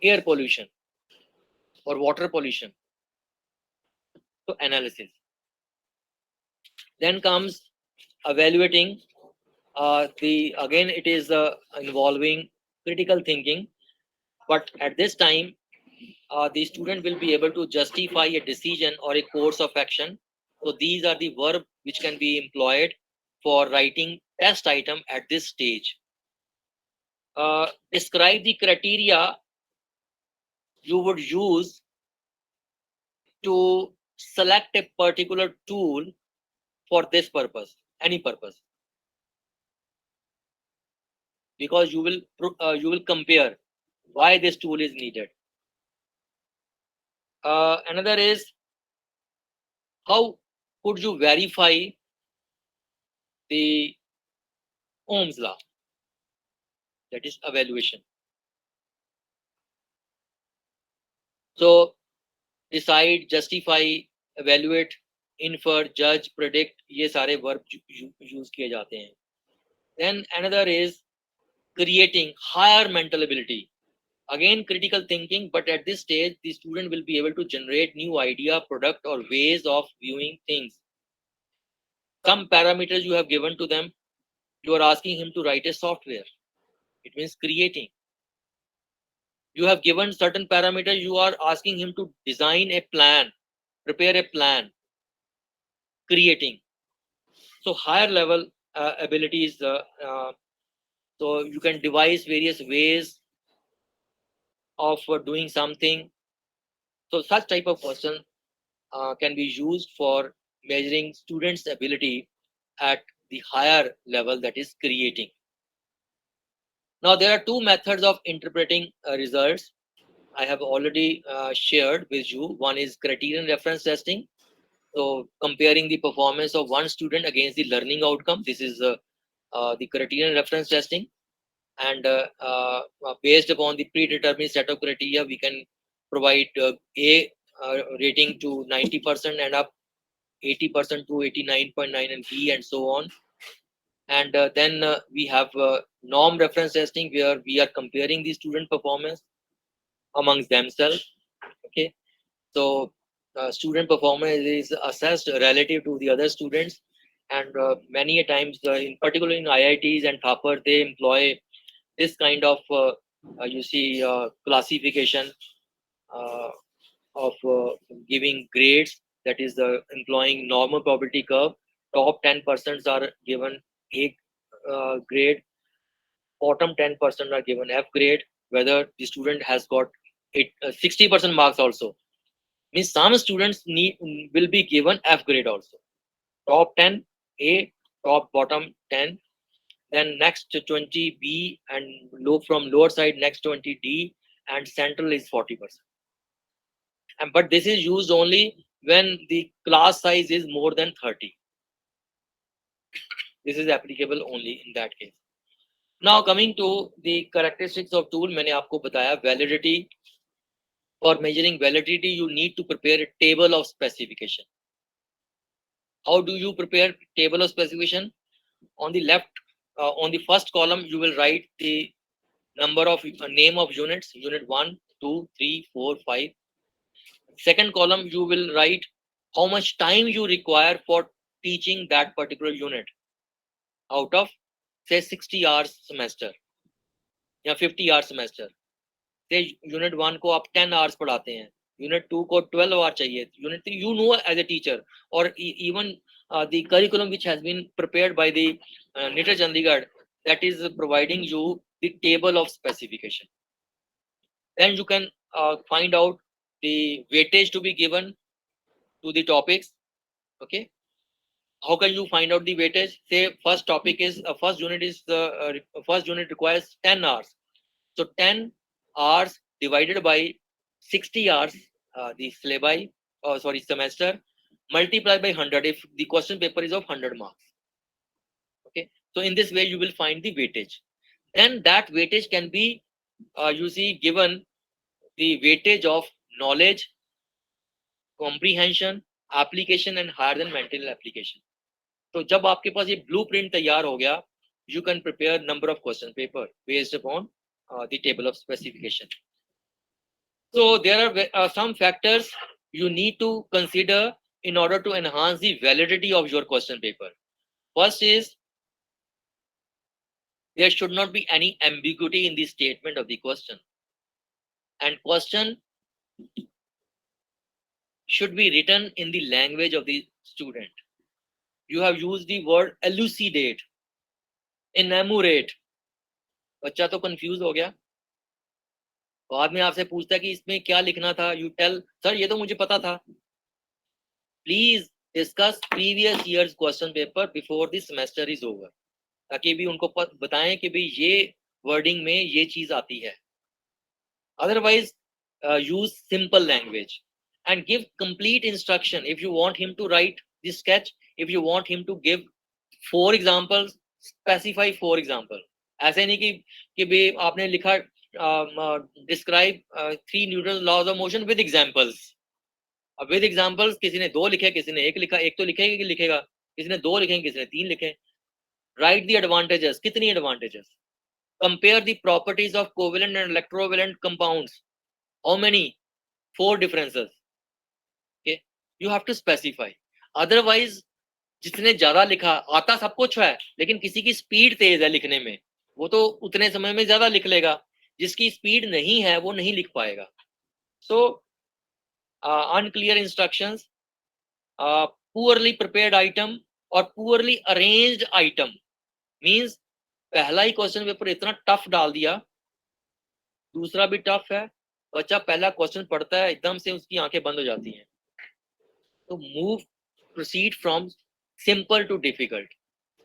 air pollution or water pollution? So analysis. Then comes evaluating. The again it is involving critical thinking, but at this time the student will be able to justify a decision or a course of action. So these are the verb which can be employed for writing test item at this stage. Describe the criteria you would use to select a particular tool for this purpose, any purpose, because you will compare why this tool is needed. Another is how could you verify the Ohm's law, that is evaluation. So decide, justify, evaluate, infer, judge, predict, ये सारे verb use किए जाते हैं. Then another is creating higher mental ability. Again, critical thinking, but at this stage, the student will be able to generate new idea, product, or ways of viewing things. Some parameters you have given to them, you are asking him to write a software. It means creating. You have given certain parameters, you are asking him to design a plan, prepare a plan, creating. So higher level abilities, so you can devise various ways of doing something. So such type of person can be used for measuring students' ability at the higher level, that is creating. Now there are two methods of interpreting results. I have already shared with you. One is criterion reference testing. So comparing the performance of one student against the learning outcome. This is the criterion reference testing. And based upon the predetermined set of criteria, we can provide A rating to 90% and up, 80% to 89.9, and B, and so on. And then we have norm reference testing, where we are comparing the student performance amongst themselves. Okay, so student performance is assessed relative to the other students, and many a times, in particular in IITs and Thapar, they employ this kind of classification uh, of giving grades. That is employing normal probability curve. Top 10% are given A grade, bottom 10% are given F grade. Whether the student has got 60% marks also, means some students will be given F grade also. Top 10 A, top bottom 10, then next 20 B, and low from lower side next 20 D, and central is 40%. And but this is used only when the class size is more than 30. This is applicable only in that case. Now coming to the characteristics of tool, मैंने आपको बताया validity. For measuring validity, you need to prepare a table of specification. How do you prepare table of specification? On the left, on the first column, you will write the number of name of units, unit 1, 2, 3, 4, 5. Second column, you will write how much time you require for teaching that particular unit out of, say, 60 hours semester या 50 hours semester. Say unit 1 को आप 10 hours पढ़ाते हैं, unit 2 को 12 hours चाहिए, unit 3, you know as a teacher, or even the curriculum which has been prepared by the NITR Chandigarh, that is providing you the table of specification. Then you can find out the weightage to be given to the topics. Okay, how can you find out the weightage? Say first topic is first unit is first unit requires 10 hours, so 10 hours divided by 60 hours, the syllabi, sorry, semester, multiply by 100 if the question paper is of 100 marks. Okay, so in this way you will find the weightage. Then that weightage can be given the weightage of knowledge, comprehension, application, and higher than mental application. तो जब आपके पास ये blueprint तैयार हो गया, you can prepare number of question paper based upon the table of specification. So there are some factors you need to consider in order to enhance the validity of your question paper. First is, there should not be any ambiguity in the statement of the question, and question should be written in the language of the student. You have used the word elucidate, enumerate. बच्चा तो confuse हो गया, बाद में आपसे पूछता है कि इसमें क्या लिखना था, यू टेल सर ये तो मुझे पता था. Please discuss previous years question paper before the semester is over, ताकि भी उनको बताएं कि भाई ये वर्डिंग में ये चीज आती है. Otherwise use simple language and give complete instruction. If you want him to write this sketch, if you want him to give 4 examples, specify 4 example. ऐसे नहीं कि भाई आपने लिखा describe 3 Newton laws of motion with examples. अब with examples किसी ने 2 लिखे, किसी ने 1 लिखा, एक तो लिखेगा कि लिखेगा, किसी ने 2 लिखे, किसी ने 3 लिखे. Write the advantages. कितनी advantages? Compare the properties of covalent and electrovalent compounds. How many? 4 differences. Okay, you have to specify. Otherwise, जिसने ज्यादा लिखा, आता सब कुछ है, लेकिन किसी की स्पीड तेज है लिखने में, वो तो उतने समय में ज्यादा लिख लेगा. जिसकी स्पीड नहीं है वो नहीं लिख पाएगा. So unclear instructions, poorly prepared item और poorly arranged item means पहला ही क्वेश्चन पेपर इतना टफ डाल दिया, दूसरा भी टफ है, बच्चा पहला क्वेश्चन पढ़ता है एकदम से उसकी आंखें बंद हो जाती हैं. तो move proceed from simple to difficult.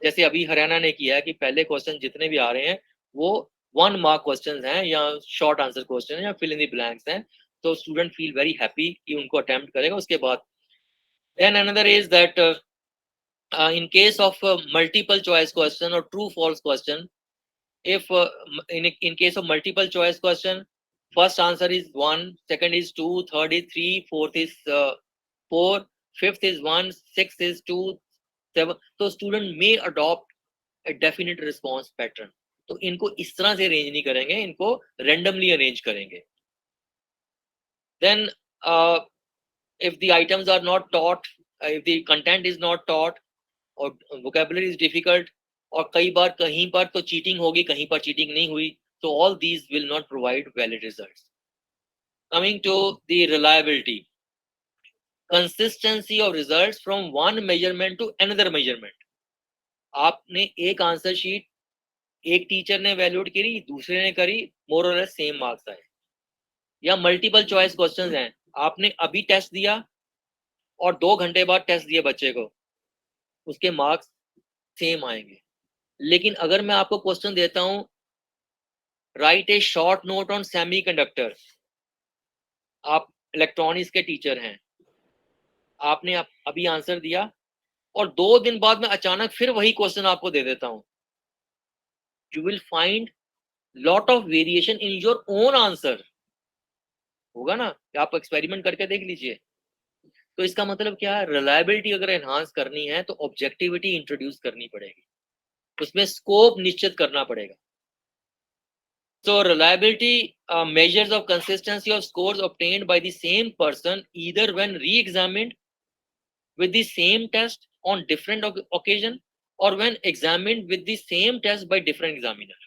जैसे अभी हरियाणा ने किया है कि पहले क्वेश्चन जितने भी आ रहे हैं वो 1 मार्क क्वेश्चन हैं या शॉर्ट आंसर क्वेश्चन है या फिल इन द ब्लैंक्स हैं, तो स्टूडेंट फील वेरी हैप्पी कि उनको अटेम्प्ट करेगा. उसके बाद then another is that in case of multiple choice question or true false question, if in case of multiple choice question, first answer is 1, second is 2, third is 3, fourth is 4, fifth is 1, sixth is 2, 7, so student may adopt a definite response pattern. तो इनको इस तरह से arrange नहीं करेंगे, इनको randomly arrange करेंगे. Then if the items are not taught, if the content is not taught, और vocabulary is difficult, और कई बार कहीं पर तो cheating होगी, कहीं पर cheating नहीं हुई, so all these will not provide valid results. Coming to the reliability, consistency of results from one measurement to another measurement. आपने एक आंसर शीट एक टीचर ने वैल्यूड करी, दूसरे ने करी, मोर और लेस सेम मार्क्स आए. या मल्टीपल चॉइस क्वेश्चंस हैं, आपने अभी टेस्ट दिया और 2 घंटे बाद टेस्ट दिए बच्चे को, उसके मार्क्स सेम आएंगे. लेकिन अगर मैं आपको क्वेश्चन देता हूं, right a short note on semi conductor, आप इलेक्ट्रॉनिक्स के टीचर हैं, आपने अभी आंसर दिया और 2 दिन बाद में अचानक फिर वही क्वेश्चन आपको दे देता हूं, you will find lot of variation in your own answer. होगा ना, आप एक्सपेरिमेंट करके देख लीजिए. तो इसका मतलब क्या है, रिलायबिलिटी अगर एनहांस करनी है तो ऑब्जेक्टिविटी इंट्रोड्यूस करनी पड़ेगी, उसमें स्कोप निश्चित करना पड़ेगा. So reliability measures of consistency of scores obtained by the same person either when re-examined with the same test on different occasion or when examined with the same test by different examiner.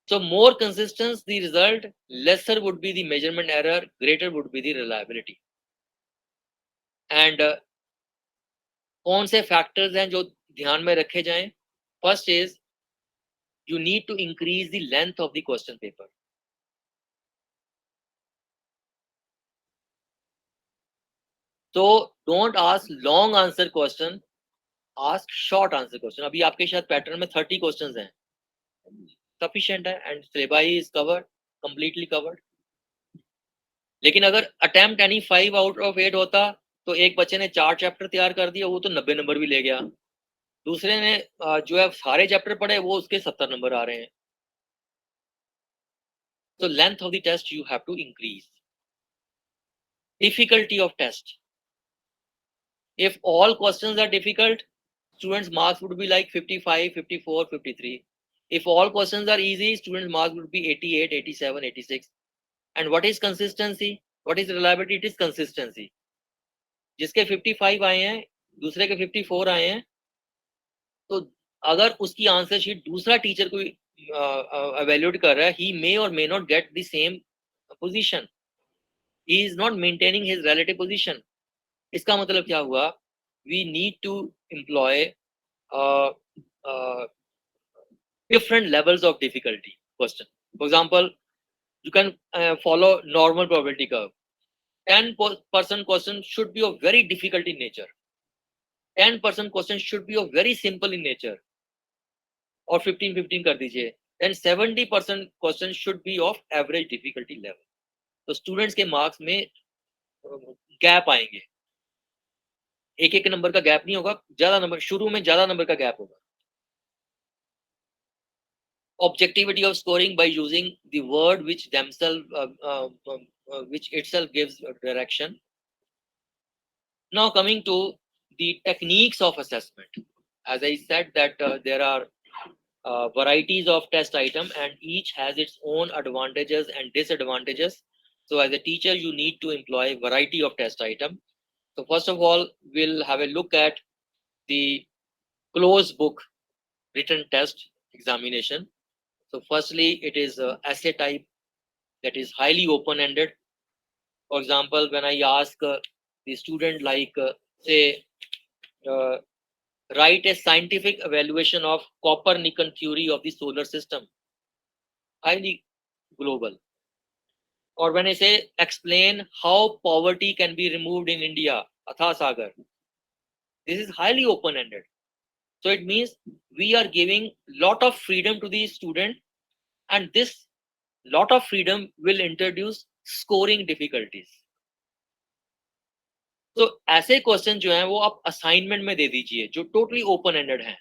So more consistent the result, lesser would be the measurement error, greater would be the reliability. And कौन से factors हैं जो ध्यान में रखे जाएं? First is you need to increase the length of the question paper. So don't ask long answer question, ask short answer question. अभी आपके शायद पैटर्न में 30 क्वेश्चंस हैं, sufficient है, and syllabi is covered, completely covered. लेकिन अगर attempt any 5 out of 8 होता तो एक बच्चे ने 4 चैप्टर तैयार कर दिया, वो तो 90 नंबर भी ले गया. दूसरे ने जो है सारे चैप्टर पढ़े, वो उसके 70 नंबर आ रहे हैं. So length of the test you have to increase. Difficulty of test. If all questions are difficult, students' marks would be like 55, 54, 53. If all questions are easy, students' marks would be 88, 87, 86. And what is consistency? What is reliability? It is consistency. जिसके 55 आए हैं, दूसरे के 54 आए हैं, तो अगर उसकी आंसर शीट दूसरा टीचर कोई evaluate कर रहा है, he may or may not get the same position. He is not maintaining his relative position. इसका मतलब क्या हुआ? We need to employ different levels of difficulty question. For example, you can follow normal probability curve. 10% question should be of very difficult in nature. 10% question should be of very simple in nature. और 15-15 कर दीजिए. Then 70% question should be of average difficulty level. तो students के marks में gap आएंगे. एक एक number का गैप नहीं होगा, ज्यादा नंबर, शुरू में ज्यादा नंबर का गैप होगा. Objectivity of scoring by using the word which themselves which itself gives direction. Now coming to the techniques of assessment, as I said that there are varieties of test item and each has its own advantages and disadvantages. So as a teacher you need to employ variety of test item. So first of all, we'll have a look at the closed book written test examination. So firstly, it is essay type that is highly open-ended. For example, when I ask the student like say write a scientific evaluation of Copernican theory of the solar system, highly global. Or when I say explain how poverty can be removed in India, Atha Sagar, this is highly open-ended. So it means we are giving lot of freedom to the student, and this lot of freedom will introduce scoring difficulties. तो ऐसे question जो हैं वो आप assignment में दे दीजिए जो टोटली ओपन एंडेड हैं.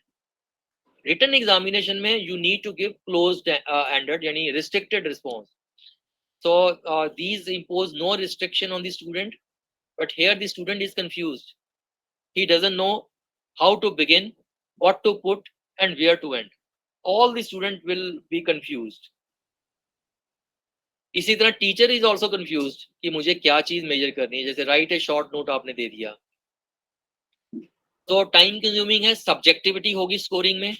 रिटन एग्जामिनेशन में you need to give closed ended यानी restricted response. So these impose no restriction on the student, but here the student is confused. He doesn't know how to begin, what to put and where to end. All the student will be confused. इसी तरह teacher is also confuse कि मुझे क्या चीज major करनी है. जैसे right a short note आपने दे दिया, तो टाइम कंज्यूमिंग है, सब्जेक्टिविटी होगी स्कोरिंग में,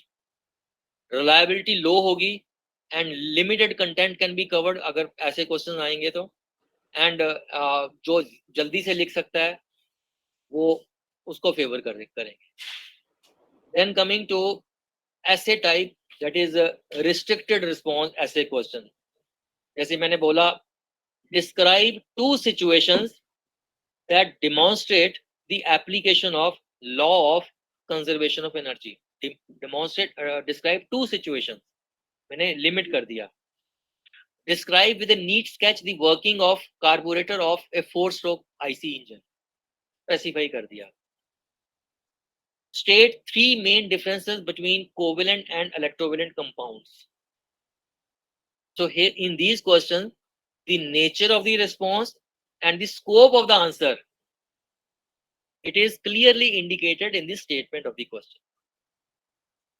रिलायबिलिटी लो होगी, and limited content can be covered अगर ऐसे क्वेश्चन आएंगे तो. एंड जो जल्दी से लिख सकता है वो उसको फेवर करेंगे. Then coming to essay type, that is a restricted response essay question. जैसे मैंने बोला, describe two situations that demonstrate the application of law of conservation of energy. Describe two situations, मैंने limit कर दिया. Describe with a neat sketch the working of carburetor of a 4-stroke IC engine, specify कर दिया. State three main differences between covalent and electrovalent compounds. So here in these questions, the nature of the response and the scope of the answer, it is clearly indicated in the statement of the question.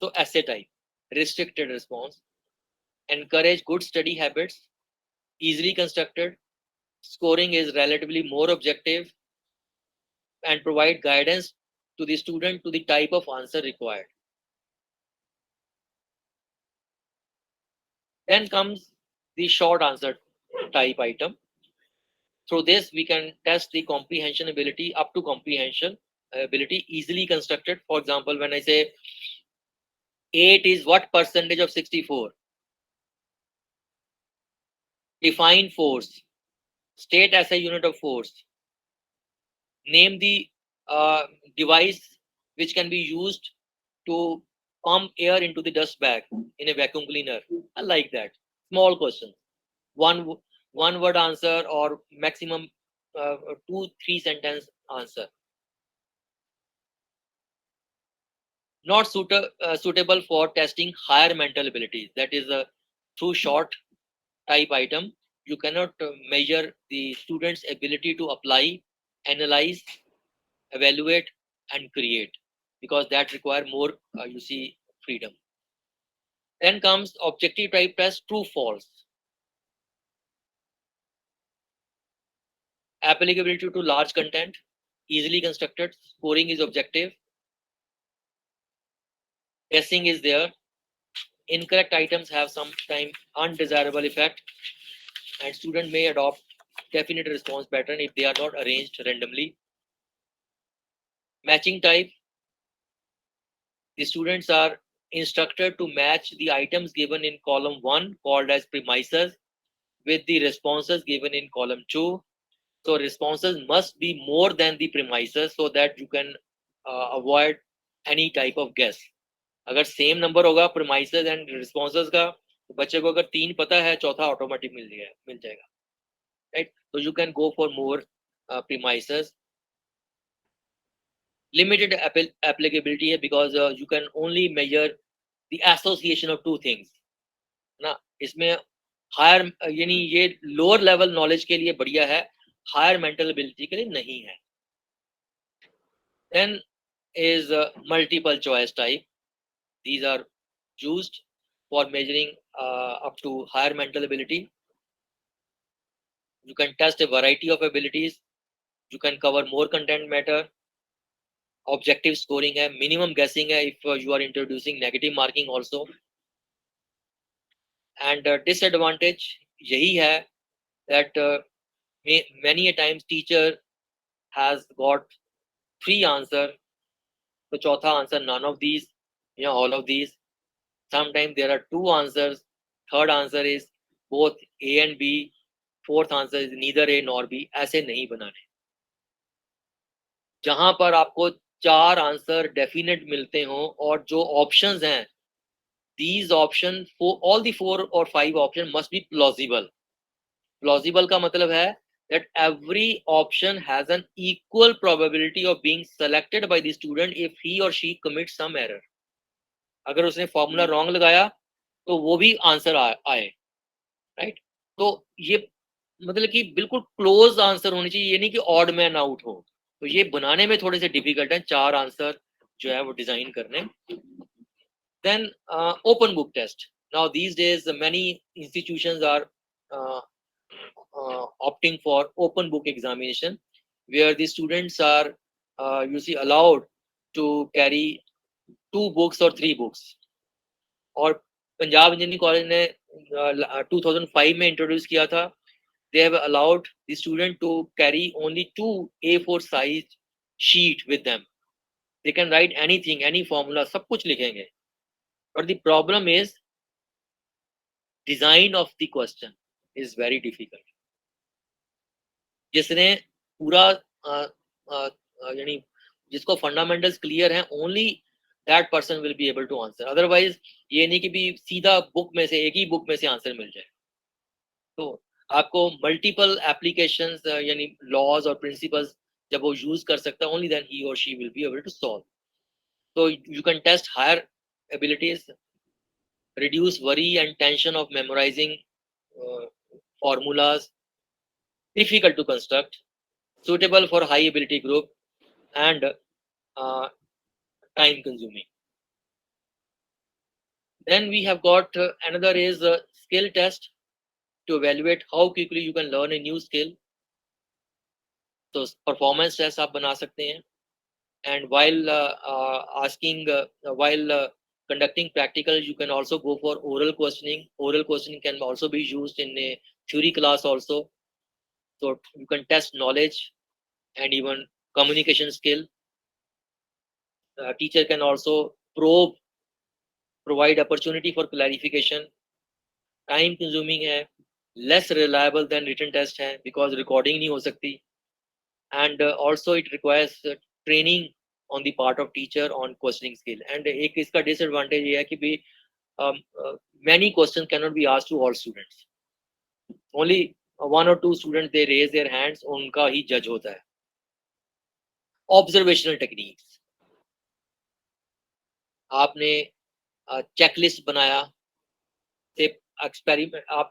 So essay type, restricted response, encourage good study habits, easily constructed, scoring is relatively more objective, and provide guidance to the student to the type of answer required. Then comes the short answer type item. Through this, we can test the comprehension ability up to comprehension ability, easily constructed. For example, when I say 8 is what percentage of 64? Define force. State as a unit of force. Name the device which can be used to pump air into the dust bag in a vacuum cleaner. I like that. Small question. One word answer or maximum 2-3 sentence answer. Not suitable for testing higher mental abilities. That is a through short type item. You cannot measure the student's ability to apply, analyze, evaluate, and create, because that require more, freedom. Then comes objective type test, true, false. Applicability to large content, easily constructed, scoring is objective, guessing is there, incorrect items have sometimes undesirable effect, and student may adopt definite response pattern if they are not arranged randomly. Matching type, the students are instructed to match the items given in column 1 called as premises with the responses given in column 2. So responses must be more than the premises so that you can avoid any type of guess. अगर same number होगा premises and responses का, तो बच्चे को अगर 3 पता है, चौथा ऑटोमेटिक मिल जाएगा, right? So you can go for more premises. Limited applicability है because you can only measure the association of two things ना. इसमें हायर यानी ये लोअर लेवल नॉलेज के लिए बढ़िया है, हायर मेंटल एबिलिटी के लिए नहीं है. Then is multiple choice type. These are used for measuring up to higher mental ability. You can test a variety of abilities. You can cover more content matter. Objective scoring है, minimum guessing है if you are introducing negative marking also. And disadvantage यही है that many a times teacher has got 3 answer, तो चौथा answer none of these, all of these. Sometimes there are 2 answers, third answer is both A and B, fourth answer is neither A nor B. ऐसे नहीं बनाने. जहां पर आपको 4 answer definite मिलते हों और जो ऑप्शंस हैं, these options for all the 4 or 5 options must be plausible. Plausible का मतलब है that every option has an equal probability of being selected by the student if he or she commits some error. अगर उसने formula wrong लगाया तो वो भी answer आए, राइट? तो ये मतलब कि बिल्कुल क्लोज आंसर होनी चाहिए, ये नहीं कि ऑड मैन आउट हो. तो ये बनाने में थोड़े से डिफिकल्ट है. 4 आंसर जो है वो डिजाइन करने. Then open book test. Now these days many institutions are uh, opting for open book examination, where the students are you see allowed to carry 2 books or 3 books. और Punjab engineering college ने 2005 में introduce किया था. They have allowed the student to carry only 2 A4 size sheet with them. They can write anything, any formula, सब कुछ लिखेंगे. But the problem is design of the question is very difficult. जिसने पूरा यानी जिसको fundamentals clear हैं, only that person will be able to answer. Otherwise ये नहीं कि भी सीधा बुक में से एक ही बुक में से आंसर मिल जाए. तो आपको मल्टीपल एप्लीकेशंस यानी लॉज और प्रिंसिपल्स जब वो यूज कर सकता है, ओनली देन ही और she will be able to solve. तो you can test higher abilities, reduce worry and tension of memorizing formulas, difficult to construct, suitable for high ability group, and time consuming. Then we have got another is a skill test to evaluate how quickly you can learn a new skill. So performance test आप बना सकते हैं. And while conducting practical, you can also go for oral questioning. Oral questioning can also be used in a theory class also. So you can test knowledge and even communication skill. Teacher can also provide opportunity for clarification. Time consuming है, less reliable than written test है, because recording नहीं हो सकती. And also it requires training on the part of teacher on questioning skill. And एक इसका disadvantage ये है कि भी many questions cannot be asked to all students. Only 1 or 2 students they raise their hands, उनका ही judge होता है. Observational techniques. आपने चेकलिस्ट बनाया, से एक्सपेरिमेंट आप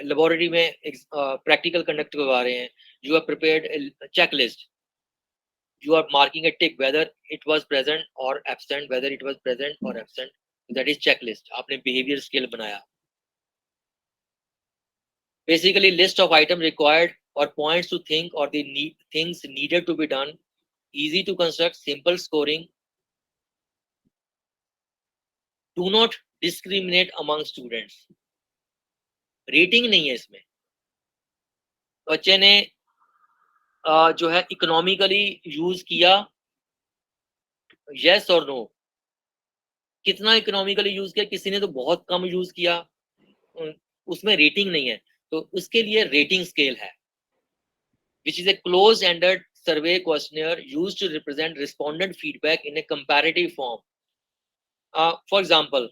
लेबोरेटरी में प्रैक्टिकल कंडक्ट करवा रहे हैं. You have prepared checklist. You are marking a tick whether it was present or absent, whether it was present or absent. That is checklist. आपने behavior skill बनाया. Basically list of items required or points to think or the things needed to be done. Easy to construct, simple scoring. Do not discriminate among students. Rating नहीं है इसमें. बच्चे ने जो है economically use किया, yes और नो. कितना इकोनॉमिकली यूज किया, किसी ने तो बहुत कम यूज किया, उसमें रेटिंग नहीं है. तो उसके लिए रेटिंग स्केल है, which is a close ended survey questionnaire used to represent respondent feedback in a comparative form. For example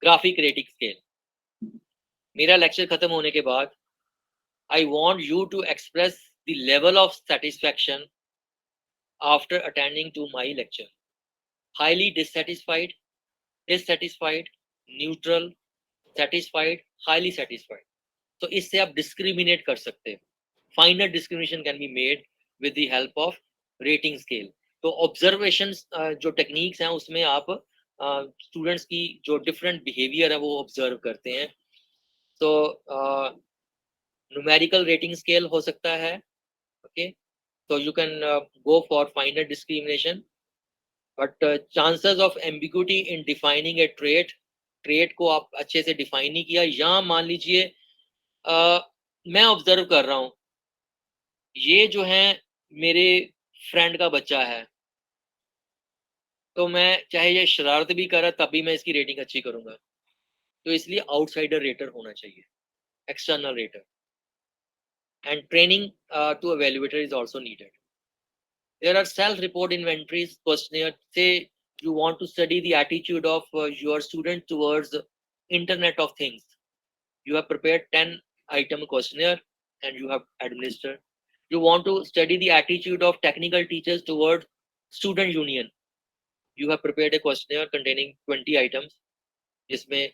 graphic rating scale. मेरा लेक्चर खत्म होने के बाद I want you to express the level of satisfaction after attending to my lecture. Highly dissatisfied, dissatisfied, neutral, satisfied, highly satisfied. So इससे आप discriminate कर सकते हैं. Finer discrimination can be made with the help of rating scale. तो observations जो techniques हैं उसमें आप students की जो different behavior है वो observe करते हैं. तो numerical rating scale हो सकता है. Okay, so you can go for finer discrimination, but chances of ambiguity in defining a trait को आप अच्छे से define नहीं किया, या मान लीजिए मैं ऑब्जर्व कर रहा हूँ ये जो है मेरे फ्रेंड का बच्चा है, तो मैं चाहे ये शरारत भी कर रहा तभी मैं इसकी रेटिंग अच्छी करूंगा. तो इसलिए आउटसाइडर रेटर होना चाहिए, external rater. And training to evaluator is also needed. There are self-report inventories questionnaire. Say you want to study the attitude of your student towards Internet of Things. You have prepared 10-item questionnaire and you have administered. You want to study the attitude of technical teachers towards student union. You have prepared a questionnaire containing 20 items. जिसमें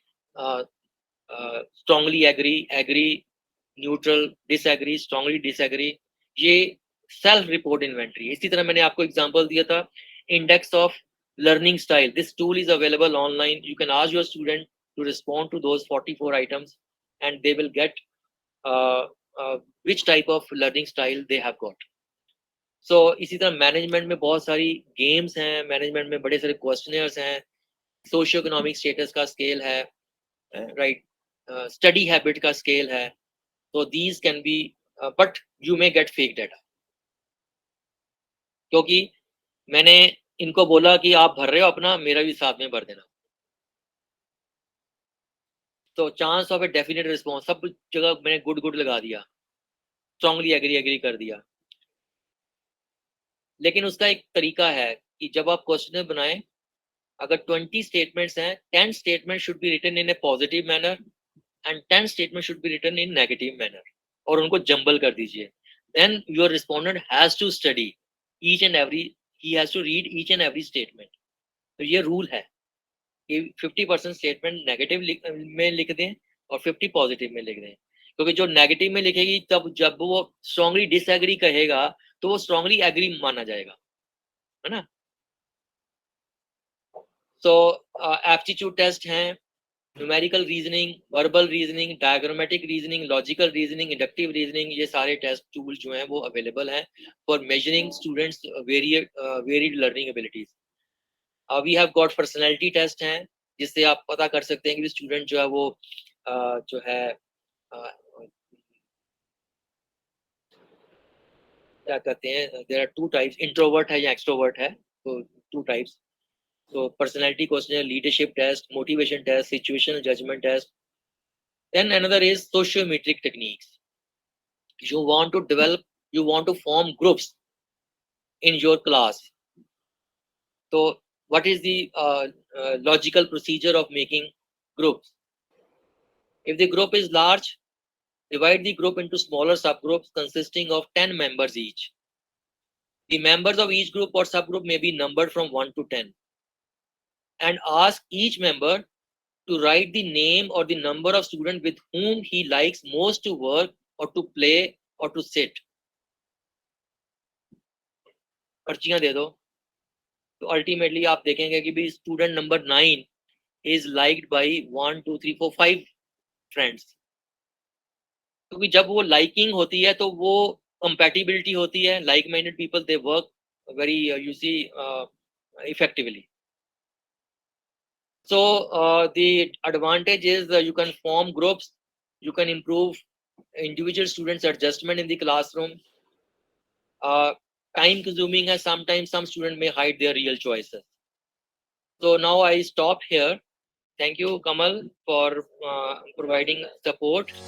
strongly agree, neutral, disagree, strongly disagree. ये self report inventory. इसी तरह मैंने आपको example दिया था index of learning style. This tool is available online. You can ask your student to respond to those 44 items and they will get uh, uh, which type of learning style they have got. So इसी तरह management में बहुत सारी games हैं, management में बड़े सारे questioners हैं, सोशियो इकोनॉमिक स्टेटस का स्केल है, राइट, स्टडी हैबिट का स्केल है। तो these can be, but you may gate fake data, क्योंकि मैंने इनको बोला कि आप भर रहे हो अपना, मेरा भी साथ में भर देना। तो chance of a definite response सब जगह मैंने गुड गुड लगा दिया, स्ट्रांगली एग्री एग्री कर दिया। लेकिन उसका एक तरीका है कि जब आप क्वेश्चन बनाएं, अगर 20 स्टेटमेंट्स हैं, 10 statement should be written in a positive manner and 10 statement should be written in negative manner, और उनको जंबल कर दीजिए। Then your respondent has to study each and every, he has to read each and every statement. तो ये rule है कि 50% statement negative में लिख दें और 50 पॉजिटिव में लिख दें, क्योंकि जो नेगेटिव में लिखेगी तब जब वो स्ट्रांगली डिसएग्री कहेगा तो वो स्ट्रांगली एग्री माना जाएगा, है ना। सो एप्टीट्यूड टेस्ट हैं, numerical reasoning, verbal reasoning, diagrammatic reasoning, logical reasoning, inductive reasoning, ये सारे टेस्ट टूल जो हैं वो अवेलेबल हैं for measuring students varied learning abilities. We have got personality test हैं, जिससे आप पता कर सकते हैं कि स्टूडेंट जो है वो जो है क्या कहते हैं, there are two types, introvert है या एक्सट्रोवर्ट है, तो टू टाइप्स। तो personality question, leadership test, motivation test, situational judgement test. Then another is sociometric techniques. You want to develop, you want to form groups in your class. So what is the logical procedure of making groups? If the group is large, divide the group into smaller subgroups consisting of 10 members each. The members of each group or subgroup may be numbered from 1 to 10. And ask each member to write the name or the number of students with whom he likes most to work or to play or to sit. पर्चियां दे दो, तो ultimately आप देखेंगे कि भी student number 9 is liked by 1 2 3 4 5 friends. क्योंकि जब वो लाइकिंग होती है तो वो कंपैटिबिलिटी होती है, like minded people they work very you see effectively. So the advantage is you can form groups, you can improve individual students adjustment in the classroom. Time consuming है, sometimes some student may hide their real choices. So now I stop here. Thank you, Kamal, for providing support.